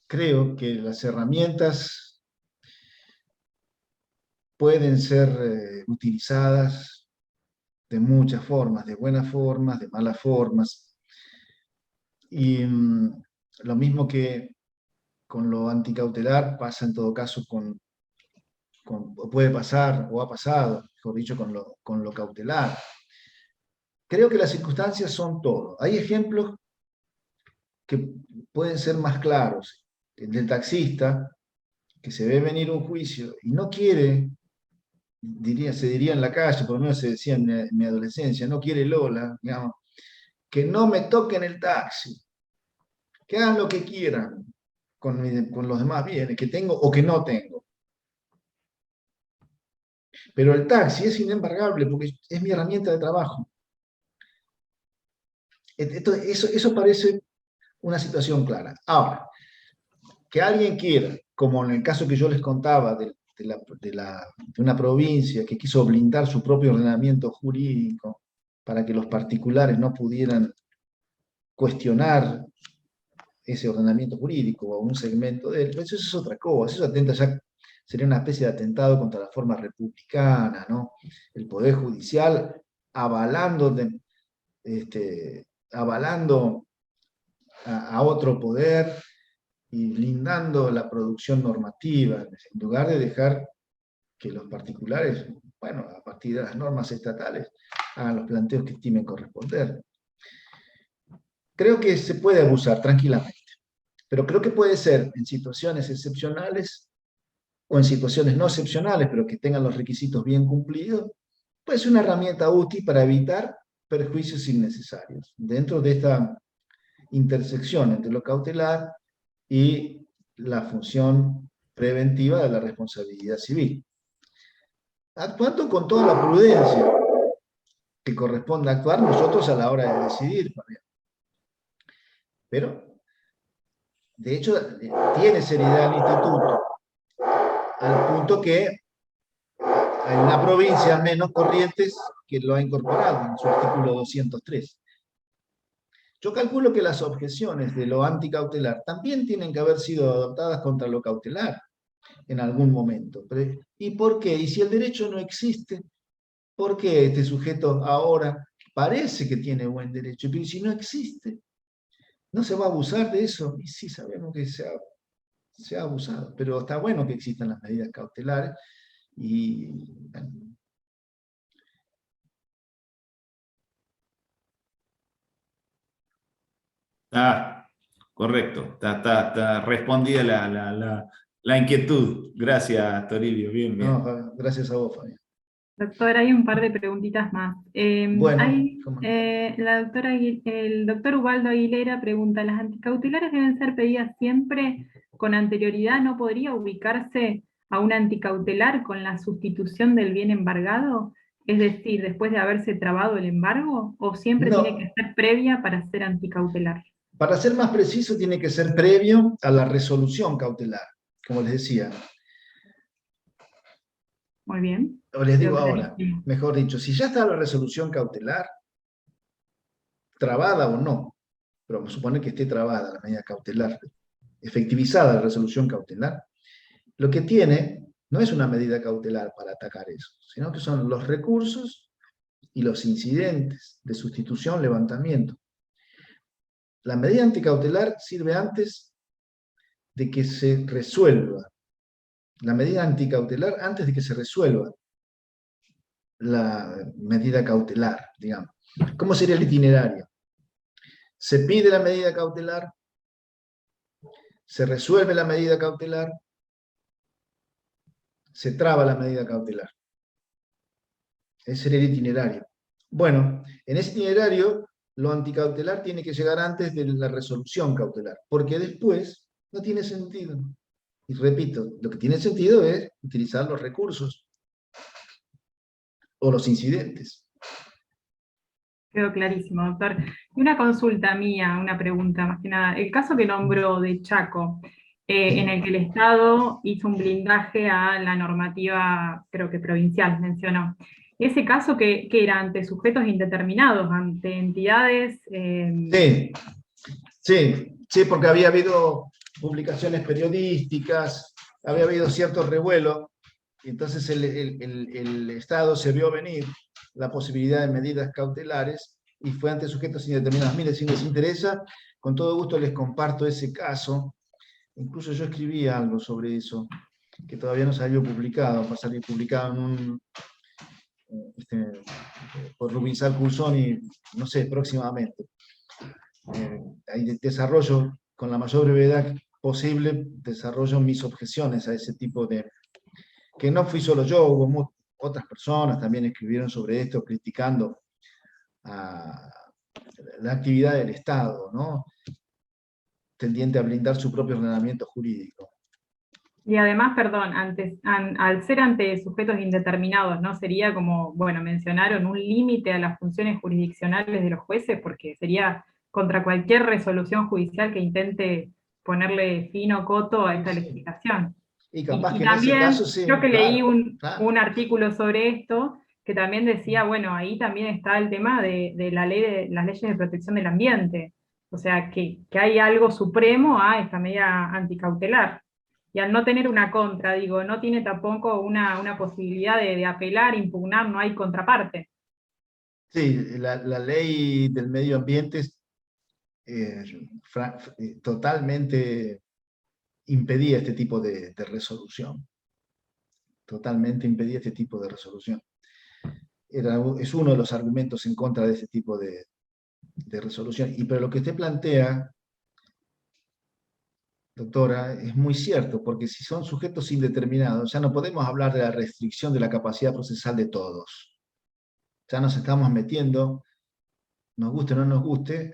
las herramientas pueden ser utilizadas de muchas formas, de buenas formas, de malas formas. Y lo mismo que con lo anticautelar pasa en todo caso o puede pasar, o ha pasado, mejor dicho, con lo cautelar. Creo que las circunstancias son todo. Hay ejemplos que pueden ser más claros. El del taxista, que se ve venir un juicio y no quiere, se diría en la calle, por lo menos se decía en mi adolescencia, no quiere Lola, digamos, que no me toquen el taxi, que hagan lo que quieran con los demás bienes que tengo o que no tengo. Pero el taxi es inembargable porque es mi herramienta de trabajo. Eso parece una situación clara. Ahora, que alguien quiera, como en el caso que yo les contaba de una provincia que quiso blindar su propio ordenamiento jurídico para que los particulares no pudieran cuestionar ese ordenamiento jurídico o un segmento de él, pues eso es otra cosa, eso atenta ya, sería una especie de atentado contra la forma republicana, ¿no? El Poder Judicial avalando a otro poder y blindando la producción normativa, en lugar de dejar que los particulares, bueno, a partir de las normas estatales, hagan los planteos que estimen corresponder. Creo que se puede abusar tranquilamente, pero creo que puede ser en situaciones excepcionales o en situaciones no excepcionales, pero que tengan los requisitos bien cumplidos, puede ser una herramienta útil para evitar perjuicios innecesarios dentro de esta intersección entre lo cautelar y la función preventiva de la responsabilidad civil. Actuando con toda la prudencia que corresponde actuar nosotros a la hora de decidir. Pero, de hecho, tiene seriedad el instituto, al punto que hay una provincia, al menos Corrientes, que lo ha incorporado en su artículo 203. Yo calculo que las objeciones de lo anticautelar también tienen que haber sido adoptadas contra lo cautelar en algún momento. ¿Y por qué? Y si el derecho no existe, ¿por qué este sujeto ahora parece que tiene buen derecho? Pero si no existe, ¿no se va a abusar de eso? Y sí, sabemos que se ha abusado, pero está bueno que existan las medidas cautelares y... Correcto, está respondida la inquietud. Gracias, Toribio, bien. No, gracias a vos, Fabián. Doctor, hay un par de preguntitas más. Bueno, el doctor Ubaldo Aguilera pregunta, ¿las anticautelares deben ser pedidas siempre con anterioridad? ¿No podría ubicarse a una anticautelar con la sustitución del bien embargado? Es decir, después de haberse trabado el embargo, ¿o siempre no, tiene que ser previa para ser anticautelar? Para ser más preciso, tiene que ser previo a la resolución cautelar, como les decía. Muy bien. O les digo ahora, mejor dicho, si ya está la resolución cautelar, trabada o no, pero vamos a suponer que esté trabada la medida cautelar, efectivizada la resolución cautelar, lo que tiene no es una medida cautelar para atacar eso, sino que son los recursos y los incidentes de sustitución, levantamiento. La medida anticautelar sirve antes de que se resuelva. La medida anticautelar antes de que se resuelva la medida cautelar, digamos. ¿Cómo sería el itinerario? Se pide la medida cautelar, se resuelve la medida cautelar, se traba la medida cautelar. Ese sería el itinerario. Bueno, en ese itinerario, lo anticautelar tiene que llegar antes de la resolución cautelar, porque después no tiene sentido. Y repito, lo que tiene sentido es utilizar los recursos o los incidentes. Quedó clarísimo, doctor. Y una consulta mía, una pregunta más que nada. El caso que nombró de Chaco, en el que el Estado hizo un blindaje a la normativa, creo que provincial, mencionó. Ese caso que era ante sujetos indeterminados, ante entidades... Sí, porque había habido publicaciones periodísticas, había habido cierto revuelo, y entonces el Estado se vio venir la posibilidad de medidas cautelares y fue ante sujetos indeterminados. Mire, si les interesa, con todo gusto les comparto ese caso. Incluso yo escribí algo sobre eso, que todavía no salió publicado, va a salir publicado por Rubinsal Cursoni, no sé, próximamente. Ahí desarrollo, con la mayor brevedad posible, desarrollo mis objeciones a ese tipo de... Que no fui solo yo, hubo otras personas también escribieron sobre esto, criticando a la actividad del Estado, ¿no? Tendiente a blindar su propio ordenamiento jurídico. Y además, perdón, al ser ante sujetos indeterminados, ¿no sería como, bueno, mencionaron un límite a las funciones jurisdiccionales de los jueces? Porque sería contra cualquier resolución judicial que intente ponerle fin o coto a esta legislación. Y capaz Y que en ese también, caso sí, yo que leí claro. un artículo sobre esto, que también decía, bueno, ahí también está el tema de la ley de las leyes de protección del ambiente. O sea, que hay algo supremo a esta medida anticautelar. Y al no tener una contra, digo, no tiene tampoco una posibilidad de apelar, impugnar, no hay contraparte. Sí, la ley del medio ambiente totalmente impedía este tipo de resolución. Totalmente impedía este tipo de resolución. Es uno de los argumentos en contra de este tipo de resolución. Pero lo que usted plantea, doctora, es muy cierto, porque si son sujetos indeterminados, ya no podemos hablar de la restricción de la capacidad procesal de todos. Ya nos estamos metiendo, nos guste o no nos guste,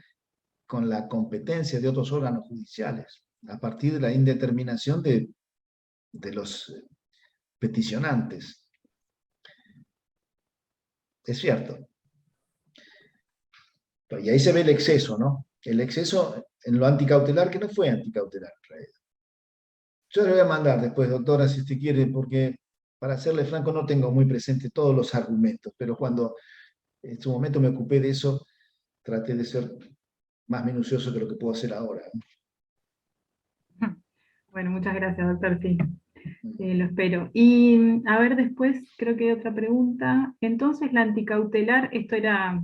con la competencia de otros órganos judiciales, a partir de la indeterminación de los peticionantes. Es cierto. Y ahí se ve el exceso, ¿no? El exceso en lo anticautelar, que no fue anticautelar en realidad. Yo le voy a mandar después, doctora, si usted quiere, porque para serle franco no tengo muy presente todos los argumentos, pero cuando en su momento me ocupé de eso, traté de ser más minucioso que lo que puedo hacer ahora. Bueno, muchas gracias, doctor, sí. Lo espero. Y a ver, después creo que hay otra pregunta. Entonces, la anticautelar, esto era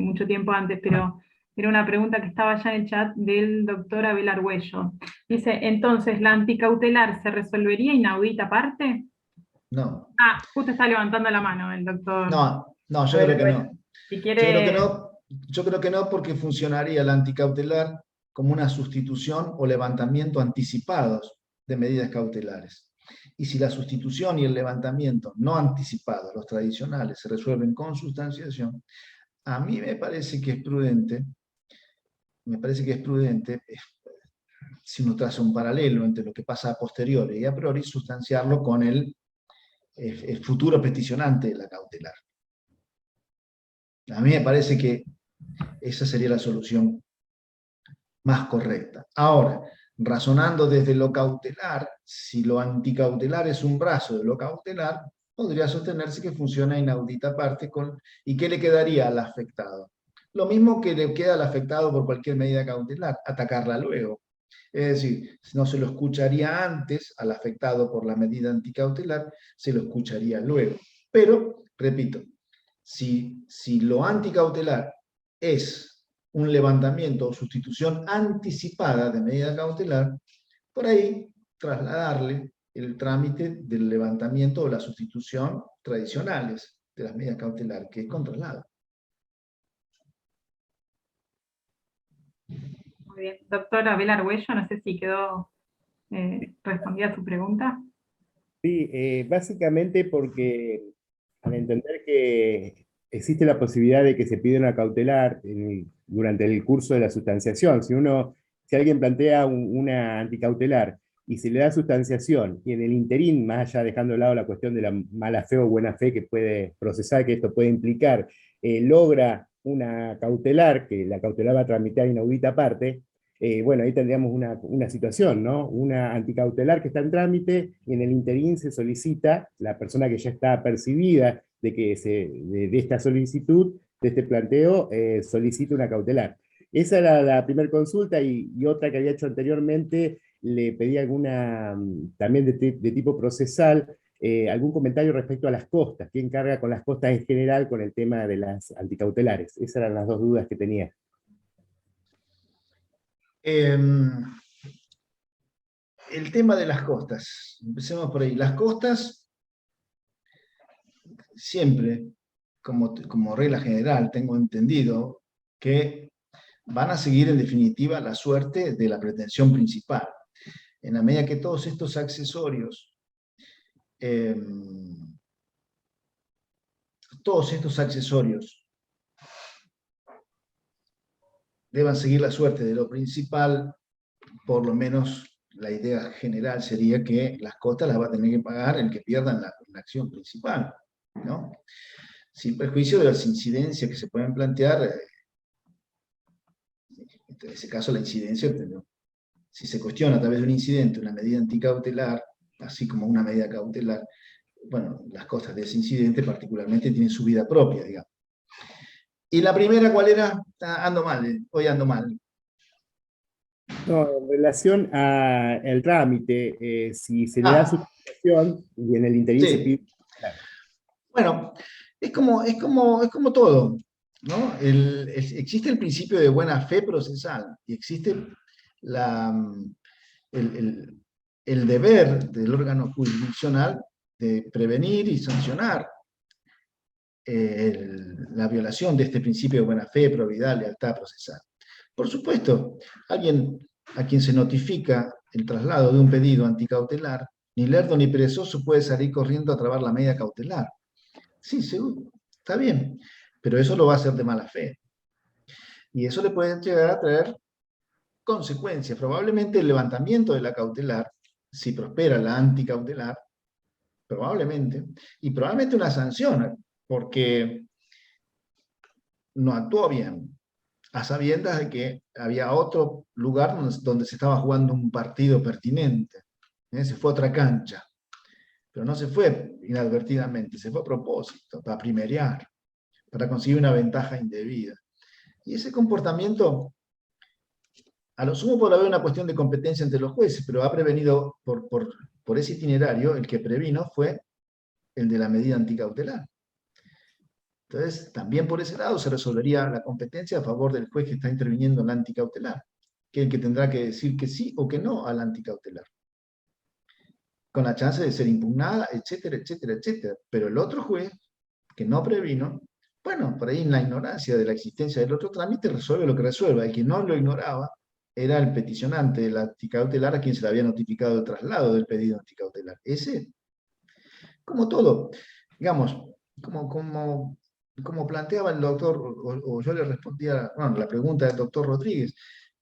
mucho tiempo antes, pero era una pregunta que estaba ya en el chat del doctor Abel Argüello. Dice, entonces, ¿la anticautelar se resolvería inaudita parte? No. Ah, justo está levantando la mano el doctor. No, yo creo que no. Si quiere... Yo creo que no, porque funcionaría la anticautelar como una sustitución o levantamiento anticipados de medidas cautelares. Y si la sustitución y el levantamiento no anticipados, los tradicionales, se resuelven con sustanciación, a mí me parece que es prudente, si uno traza un paralelo entre lo que pasa a posteriori y a priori, sustanciarlo con el futuro peticionante de la cautelar. A mí me parece que esa sería la solución más correcta. Ahora, razonando desde lo cautelar, si lo anticautelar es un brazo de lo cautelar, podría sostenerse que funciona inaudita parte ¿y qué le quedaría al afectado? Lo mismo que le queda al afectado por cualquier medida cautelar, atacarla luego. Es decir, no se lo escucharía antes al afectado por la medida anticautelar, se lo escucharía luego. Pero, repito, si lo anticautelar es un levantamiento o sustitución anticipada de medida cautelar, por ahí trasladarle el trámite del levantamiento o la sustitución tradicionales de las medidas cautelares, que es con traslado. Muy bien. Doctor Abel Argüello, no sé si quedó respondida a su pregunta. Sí, básicamente porque al entender que existe la posibilidad de que se pida una cautelar durante el curso de la sustanciación, si alguien plantea una anticautelar y se le da sustanciación, y en el interín, más allá dejando de lado la cuestión de la mala fe o buena fe que puede procesar, que esto puede implicar, logra una cautelar, que la cautelar va a tramitar inaudita aparte, bueno, ahí tendríamos una situación, ¿no? Una anticautelar que está en trámite, y en el interín se solicita, la persona que ya está apercibida de esta solicitud, de este planteo, solicita una cautelar. Esa era la primera consulta, y otra que había hecho anteriormente, le pedí alguna, también de tipo procesal, algún comentario respecto a las costas. ¿Quién carga con las costas en general con el tema de las anticautelares? Esas eran las dos dudas que tenía. El tema de las costas. Empecemos por ahí. Las costas, siempre, como regla general, tengo entendido que van a seguir en definitiva la suerte de la pretensión principal. En la medida que todos estos accesorios deban seguir la suerte de lo principal, por lo menos la idea general sería que las costas las va a tener que pagar el que pierda en la acción principal, ¿no? Sin perjuicio de las incidencias que se pueden plantear. En ese caso la incidencia, si se cuestiona a través de un incidente una medida anticautelar, así como una medida cautelar, bueno, las costas de ese incidente particularmente tienen su vida propia, digamos. ¿Y la primera cuál era? Ando mal, hoy ando mal. No, en relación al trámite, si se le da suspensión y en el interín se pide... Claro. Bueno, es como todo, ¿no? Existe el principio de buena fe procesal y existe el deber del órgano jurisdiccional de prevenir y sancionar la violación de este principio de buena fe, probidad, lealtad procesal. Por supuesto, alguien a quien se notifica el traslado de un pedido anticautelar, ni lerdo ni perezoso puede salir corriendo a trabar la medida cautelar. Sí, seguro, está bien, pero eso lo va a hacer de mala fe. Y eso le puede llegar a traer consecuencias. Probablemente el levantamiento de la cautelar, si prospera la anticautelar, probablemente, y probablemente una sanción, porque no actuó bien, a sabiendas de que había otro lugar donde se estaba jugando un partido pertinente. Se fue a otra cancha, pero no se fue inadvertidamente, se fue a propósito, para primerear, para conseguir una ventaja indebida. Y ese comportamiento, a lo sumo puede haber una cuestión de competencia entre los jueces, pero ha prevenido por ese itinerario, el que previno fue el de la medida anticautelar. Entonces, también por ese lado se resolvería la competencia a favor del juez que está interviniendo en la anticautelar, que es el que tendrá que decir que sí o que no a la anticautelar, con la chance de ser impugnada, etcétera, etcétera, etcétera. Pero el otro juez, que no previno, bueno, por ahí en la ignorancia de la existencia del otro trámite, resuelve lo que resuelva. El que no lo ignoraba era el peticionante de la anticautelar a quien se le había notificado el traslado del pedido anticautelar. Ese, como todo, digamos, como planteaba el doctor, o yo le respondía, bueno, la pregunta del doctor Rodríguez,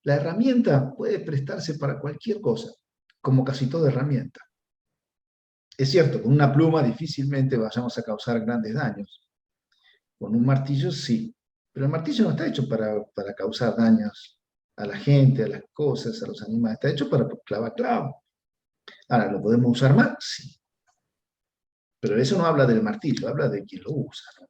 la herramienta puede prestarse para cualquier cosa, como casi toda herramienta. Es cierto, con una pluma difícilmente vayamos a causar grandes daños. Con un martillo sí, pero el martillo no está hecho para causar daños a la gente, a las cosas, a los animales, está hecho para clavar clavo. Ahora, ¿lo podemos usar mal? Sí. Pero eso no habla del martillo, habla de quien lo usa, ¿no?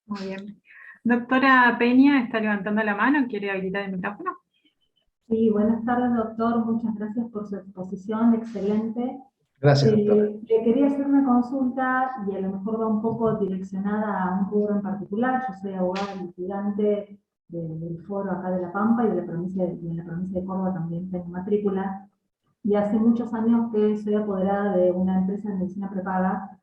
Muy bien. Doctora Peña está levantando la mano, ¿quiere habilitar el micrófono? Sí, buenas tardes, doctor. Muchas gracias por su exposición, excelente. Gracias, doctora. Le quería hacer una consulta y a lo mejor va un poco direccionada a un rubro en particular. Yo soy abogada litigante del foro acá de La Pampa y de la provincia de Córdoba también tengo matrícula. Y hace muchos años que soy apoderada de una empresa de medicina prepaga,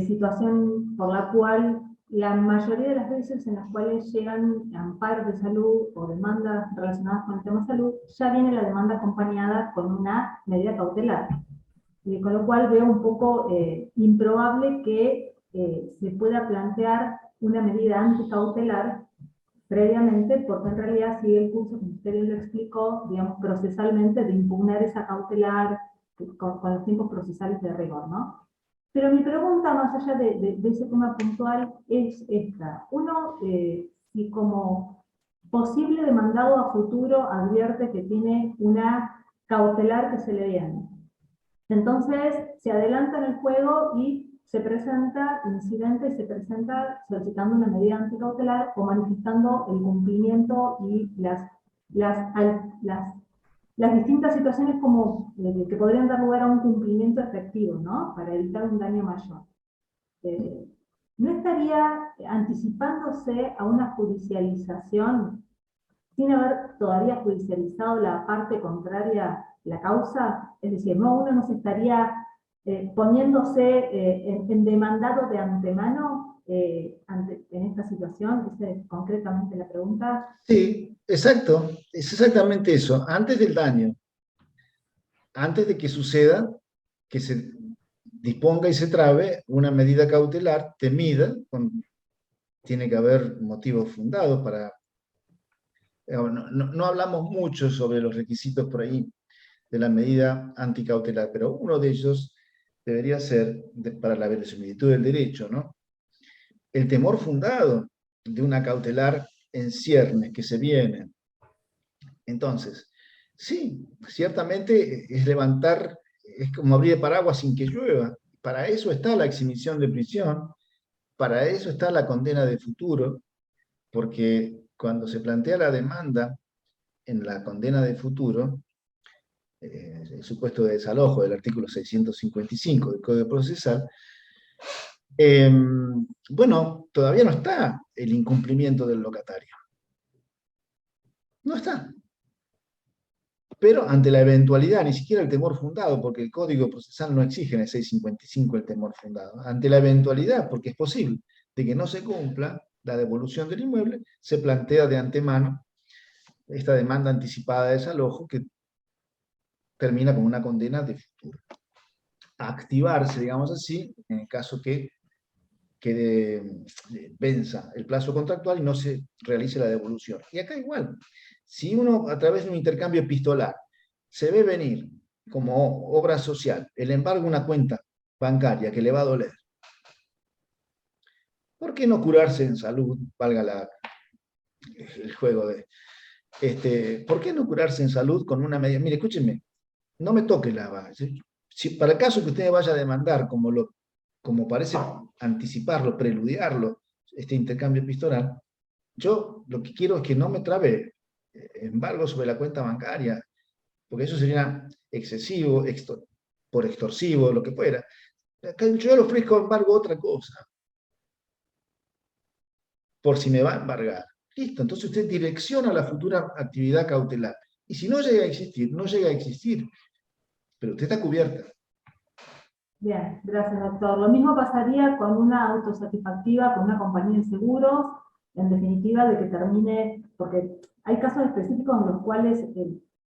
situación por la cual la mayoría de las veces en las cuales llegan amparos de salud o demandas relacionadas con el tema salud, ya viene la demanda acompañada con una medida cautelar. Con lo cual veo un poco improbable que se pueda plantear una medida anticautelar previamente, porque en realidad sigue el curso, como usted lo explicó, digamos, procesalmente, de impugnar esa cautelar con los tiempos procesales de rigor, ¿no? Pero mi pregunta, más allá de ese tema puntual, es esta. Uno, si como posible demandado a futuro advierte que tiene una cautelar que se le viene, entonces se adelanta en el juego y se presenta incidente y se presenta solicitando una medida anticautelar o manifestando el cumplimiento y las las distintas situaciones como que podrían dar lugar a un cumplimiento efectivo, ¿no? Para evitar un daño mayor. ¿No estaría anticipándose a una judicialización sin haber todavía judicializado la parte contraria, la causa? Es decir, uno no se estaría poniéndose en demandado de antemano en esta situación. Esa es concretamente la pregunta. Sí, exacto, es exactamente eso. Antes del daño, antes de que suceda, que se disponga y se trabe una medida cautelar temida, tiene que haber motivos fundados para... No hablamos mucho sobre los requisitos por ahí de la medida anticautelar, pero uno de ellos debería ser, para la verosimilitud del derecho, ¿no? El temor fundado de una cautelar en ciernes que se viene. Entonces, sí, ciertamente es levantar, es como abrir el paraguas sin que llueva. Para eso está la exhibición de prisión, para eso está la condena de futuro, porque cuando se plantea la demanda en la condena de futuro, el supuesto de desalojo del artículo 655 del Código Procesal, bueno, todavía no está el incumplimiento del locatario. No está. Pero ante la eventualidad, ni siquiera el temor fundado, porque el Código Procesal no exige en el 655 el temor fundado, ante la eventualidad, porque es posible, de que no se cumpla la devolución del inmueble, se plantea de antemano esta demanda anticipada de desalojo que termina con una condena de futuro. A activarse, digamos así, en el caso que venza el plazo contractual y no se realice la devolución. Y acá igual, si uno a través de un intercambio epistolar se ve venir como obra social el embargo de una cuenta bancaria que le va a doler, ¿por qué no curarse en salud? Valga el juego de... ¿por qué no curarse en salud con una medida? Mire, escúchenme, no me toque la base. Si para el caso que usted vaya a demandar, como parece anticiparlo, preludiarlo, este intercambio epistolar, yo lo que quiero es que no me trabe embargo sobre la cuenta bancaria, porque eso sería excesivo, por extorsivo, lo que fuera. Yo le ofrezco embargo otra cosa, por si me va a embargar. Listo, entonces usted direcciona la futura actividad cautelar. Y si no llega a existir, no llega a existir. Pero usted está cubierta. Bien, gracias, doctor. Lo mismo pasaría con una autosatisfactiva, con una compañía de seguros, en definitiva, de que termine, porque hay casos específicos en los cuales,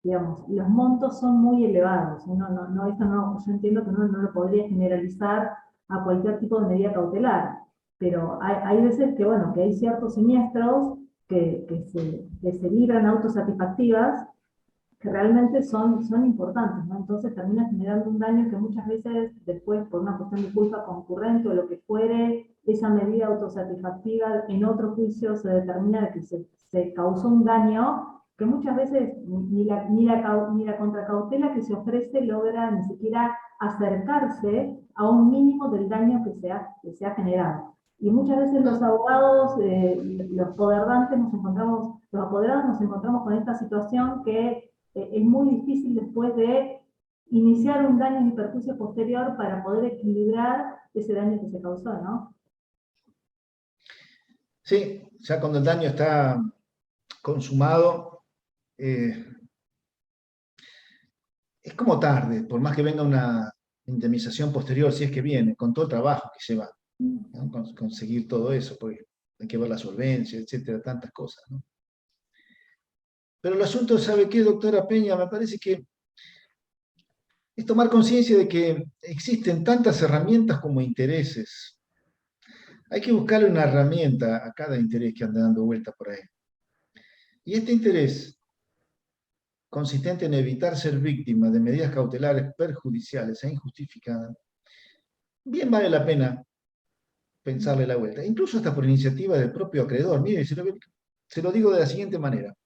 digamos, los montos son muy elevados. Yo entiendo que uno no lo podría generalizar a cualquier tipo de medida cautelar, pero hay veces que, bueno, que hay ciertos siniestros que se libran autosatisfactivas, que realmente son importantes, ¿no? Entonces termina generando un daño que muchas veces después, por una cuestión de culpa concurrente o lo que fuere, esa medida autosatisfactiva en otro juicio se determina que se causó un daño que muchas veces ni la contracautela que se ofrece logra ni siquiera acercarse a un mínimo del daño que se ha generado. Y muchas veces los abogados, los apoderados nos encontramos con esta situación que es muy difícil después de iniciar un daño y perjuicio posterior para poder equilibrar ese daño que se causó, ¿no? Sí, ya cuando el daño está consumado, es como tarde, por más que venga una indemnización posterior, si es que viene, con todo el trabajo que lleva, ¿no? Conseguir todo eso, porque hay que ver la solvencia, etcétera, tantas cosas, ¿no? Pero el asunto, ¿sabe qué, doctora Peña? Me parece que es tomar conciencia de que existen tantas herramientas como intereses. Hay que buscarle una herramienta a cada interés que anda dando vueltas por ahí. Y este interés, consistente en evitar ser víctima de medidas cautelares perjudiciales e injustificadas, bien vale la pena pensarle la vuelta, incluso hasta por iniciativa del propio acreedor. Mire, se lo digo de la siguiente manera.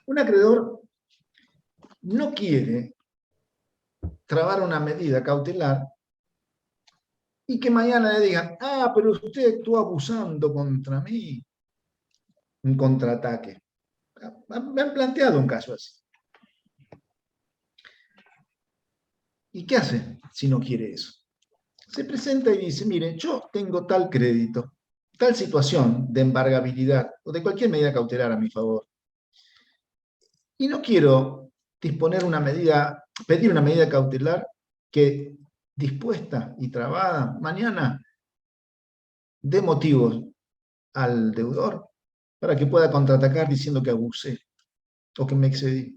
Un acreedor no quiere trabar una medida cautelar y que mañana le digan, ah, pero usted actuó abusando contra mí. Un contraataque. Me han planteado un caso así. ¿Y qué hace si no quiere eso? Se presenta y dice, mire, yo tengo tal crédito, tal situación de embargabilidad o de cualquier medida cautelar a mi favor, y no quiero disponer una medida, pedir una medida cautelar que dispuesta y trabada mañana dé motivos al deudor para que pueda contraatacar diciendo que abusé o que me excedí.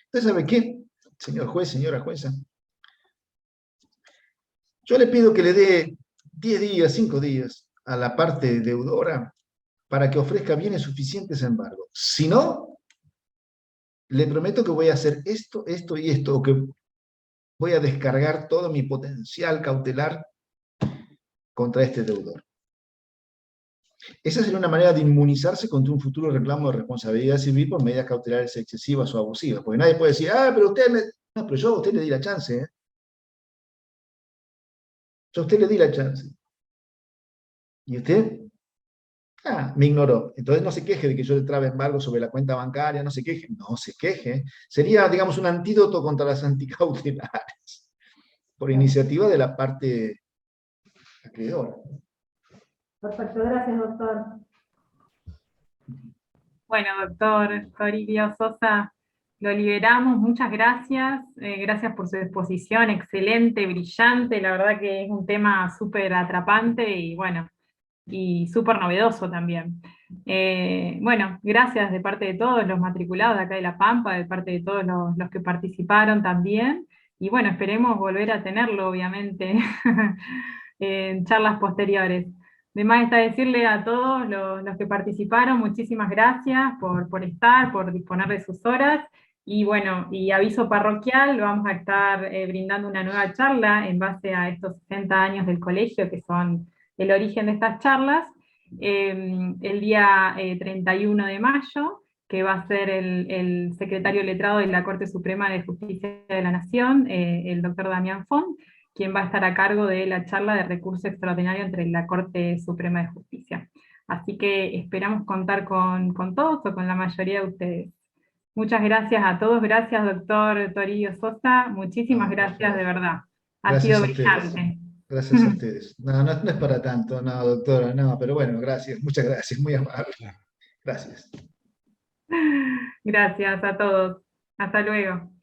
¿Usted sabe qué, señor juez, señora jueza? Yo le pido que le dé 10 días, 5 días a la parte deudora para que ofrezca bienes suficientes a embargo. Si no, le prometo que voy a hacer esto, esto y esto, o que voy a descargar todo mi potencial cautelar contra este deudor. Esa sería una manera de inmunizarse contra un futuro reclamo de responsabilidad civil por medidas cautelares excesivas o abusivas. Porque nadie puede decir, pero usted me... No, pero yo a usted le di la chance, ¿eh? Yo a usted le di la chance. ¿Y usted? Me ignoró. Entonces no se queje de que yo le trabe embargo sobre la cuenta bancaria, no se queje. No se queje. Sería, digamos, un antídoto contra las anticautelares, por iniciativa de la parte acreedora. Perfecto, gracias, doctor. Bueno, doctor Toribio Sosa, lo liberamos, muchas gracias. Gracias por su exposición, excelente, brillante. La verdad que es un tema súper atrapante y bueno, y súper novedoso también. Bueno, gracias de parte de todos los matriculados de acá de La Pampa, de parte de todos los que participaron también, y bueno, esperemos volver a tenerlo, obviamente, en charlas posteriores. De más está decirle a todos los que participaron, muchísimas gracias por estar, por disponer de sus horas, y bueno, y aviso parroquial, vamos a estar brindando una nueva charla en base a estos 60 años del colegio, que son el origen de estas charlas, el día 31 de mayo, que va a ser el secretario letrado de la Corte Suprema de Justicia de la Nación, el doctor Damián Font, quien va a estar a cargo de la charla de recurso extraordinario entre la Corte Suprema de Justicia. Así que esperamos contar con todos o con la mayoría de ustedes. Muchas gracias a todos, gracias doctor Toribio Sosa, muchísimas gracias de verdad. Ha sido brillante. Gracias a ustedes. No, no es para tanto, no, doctora, no, pero bueno, gracias, muchas gracias, muy amable. Gracias. Gracias a todos. Hasta luego.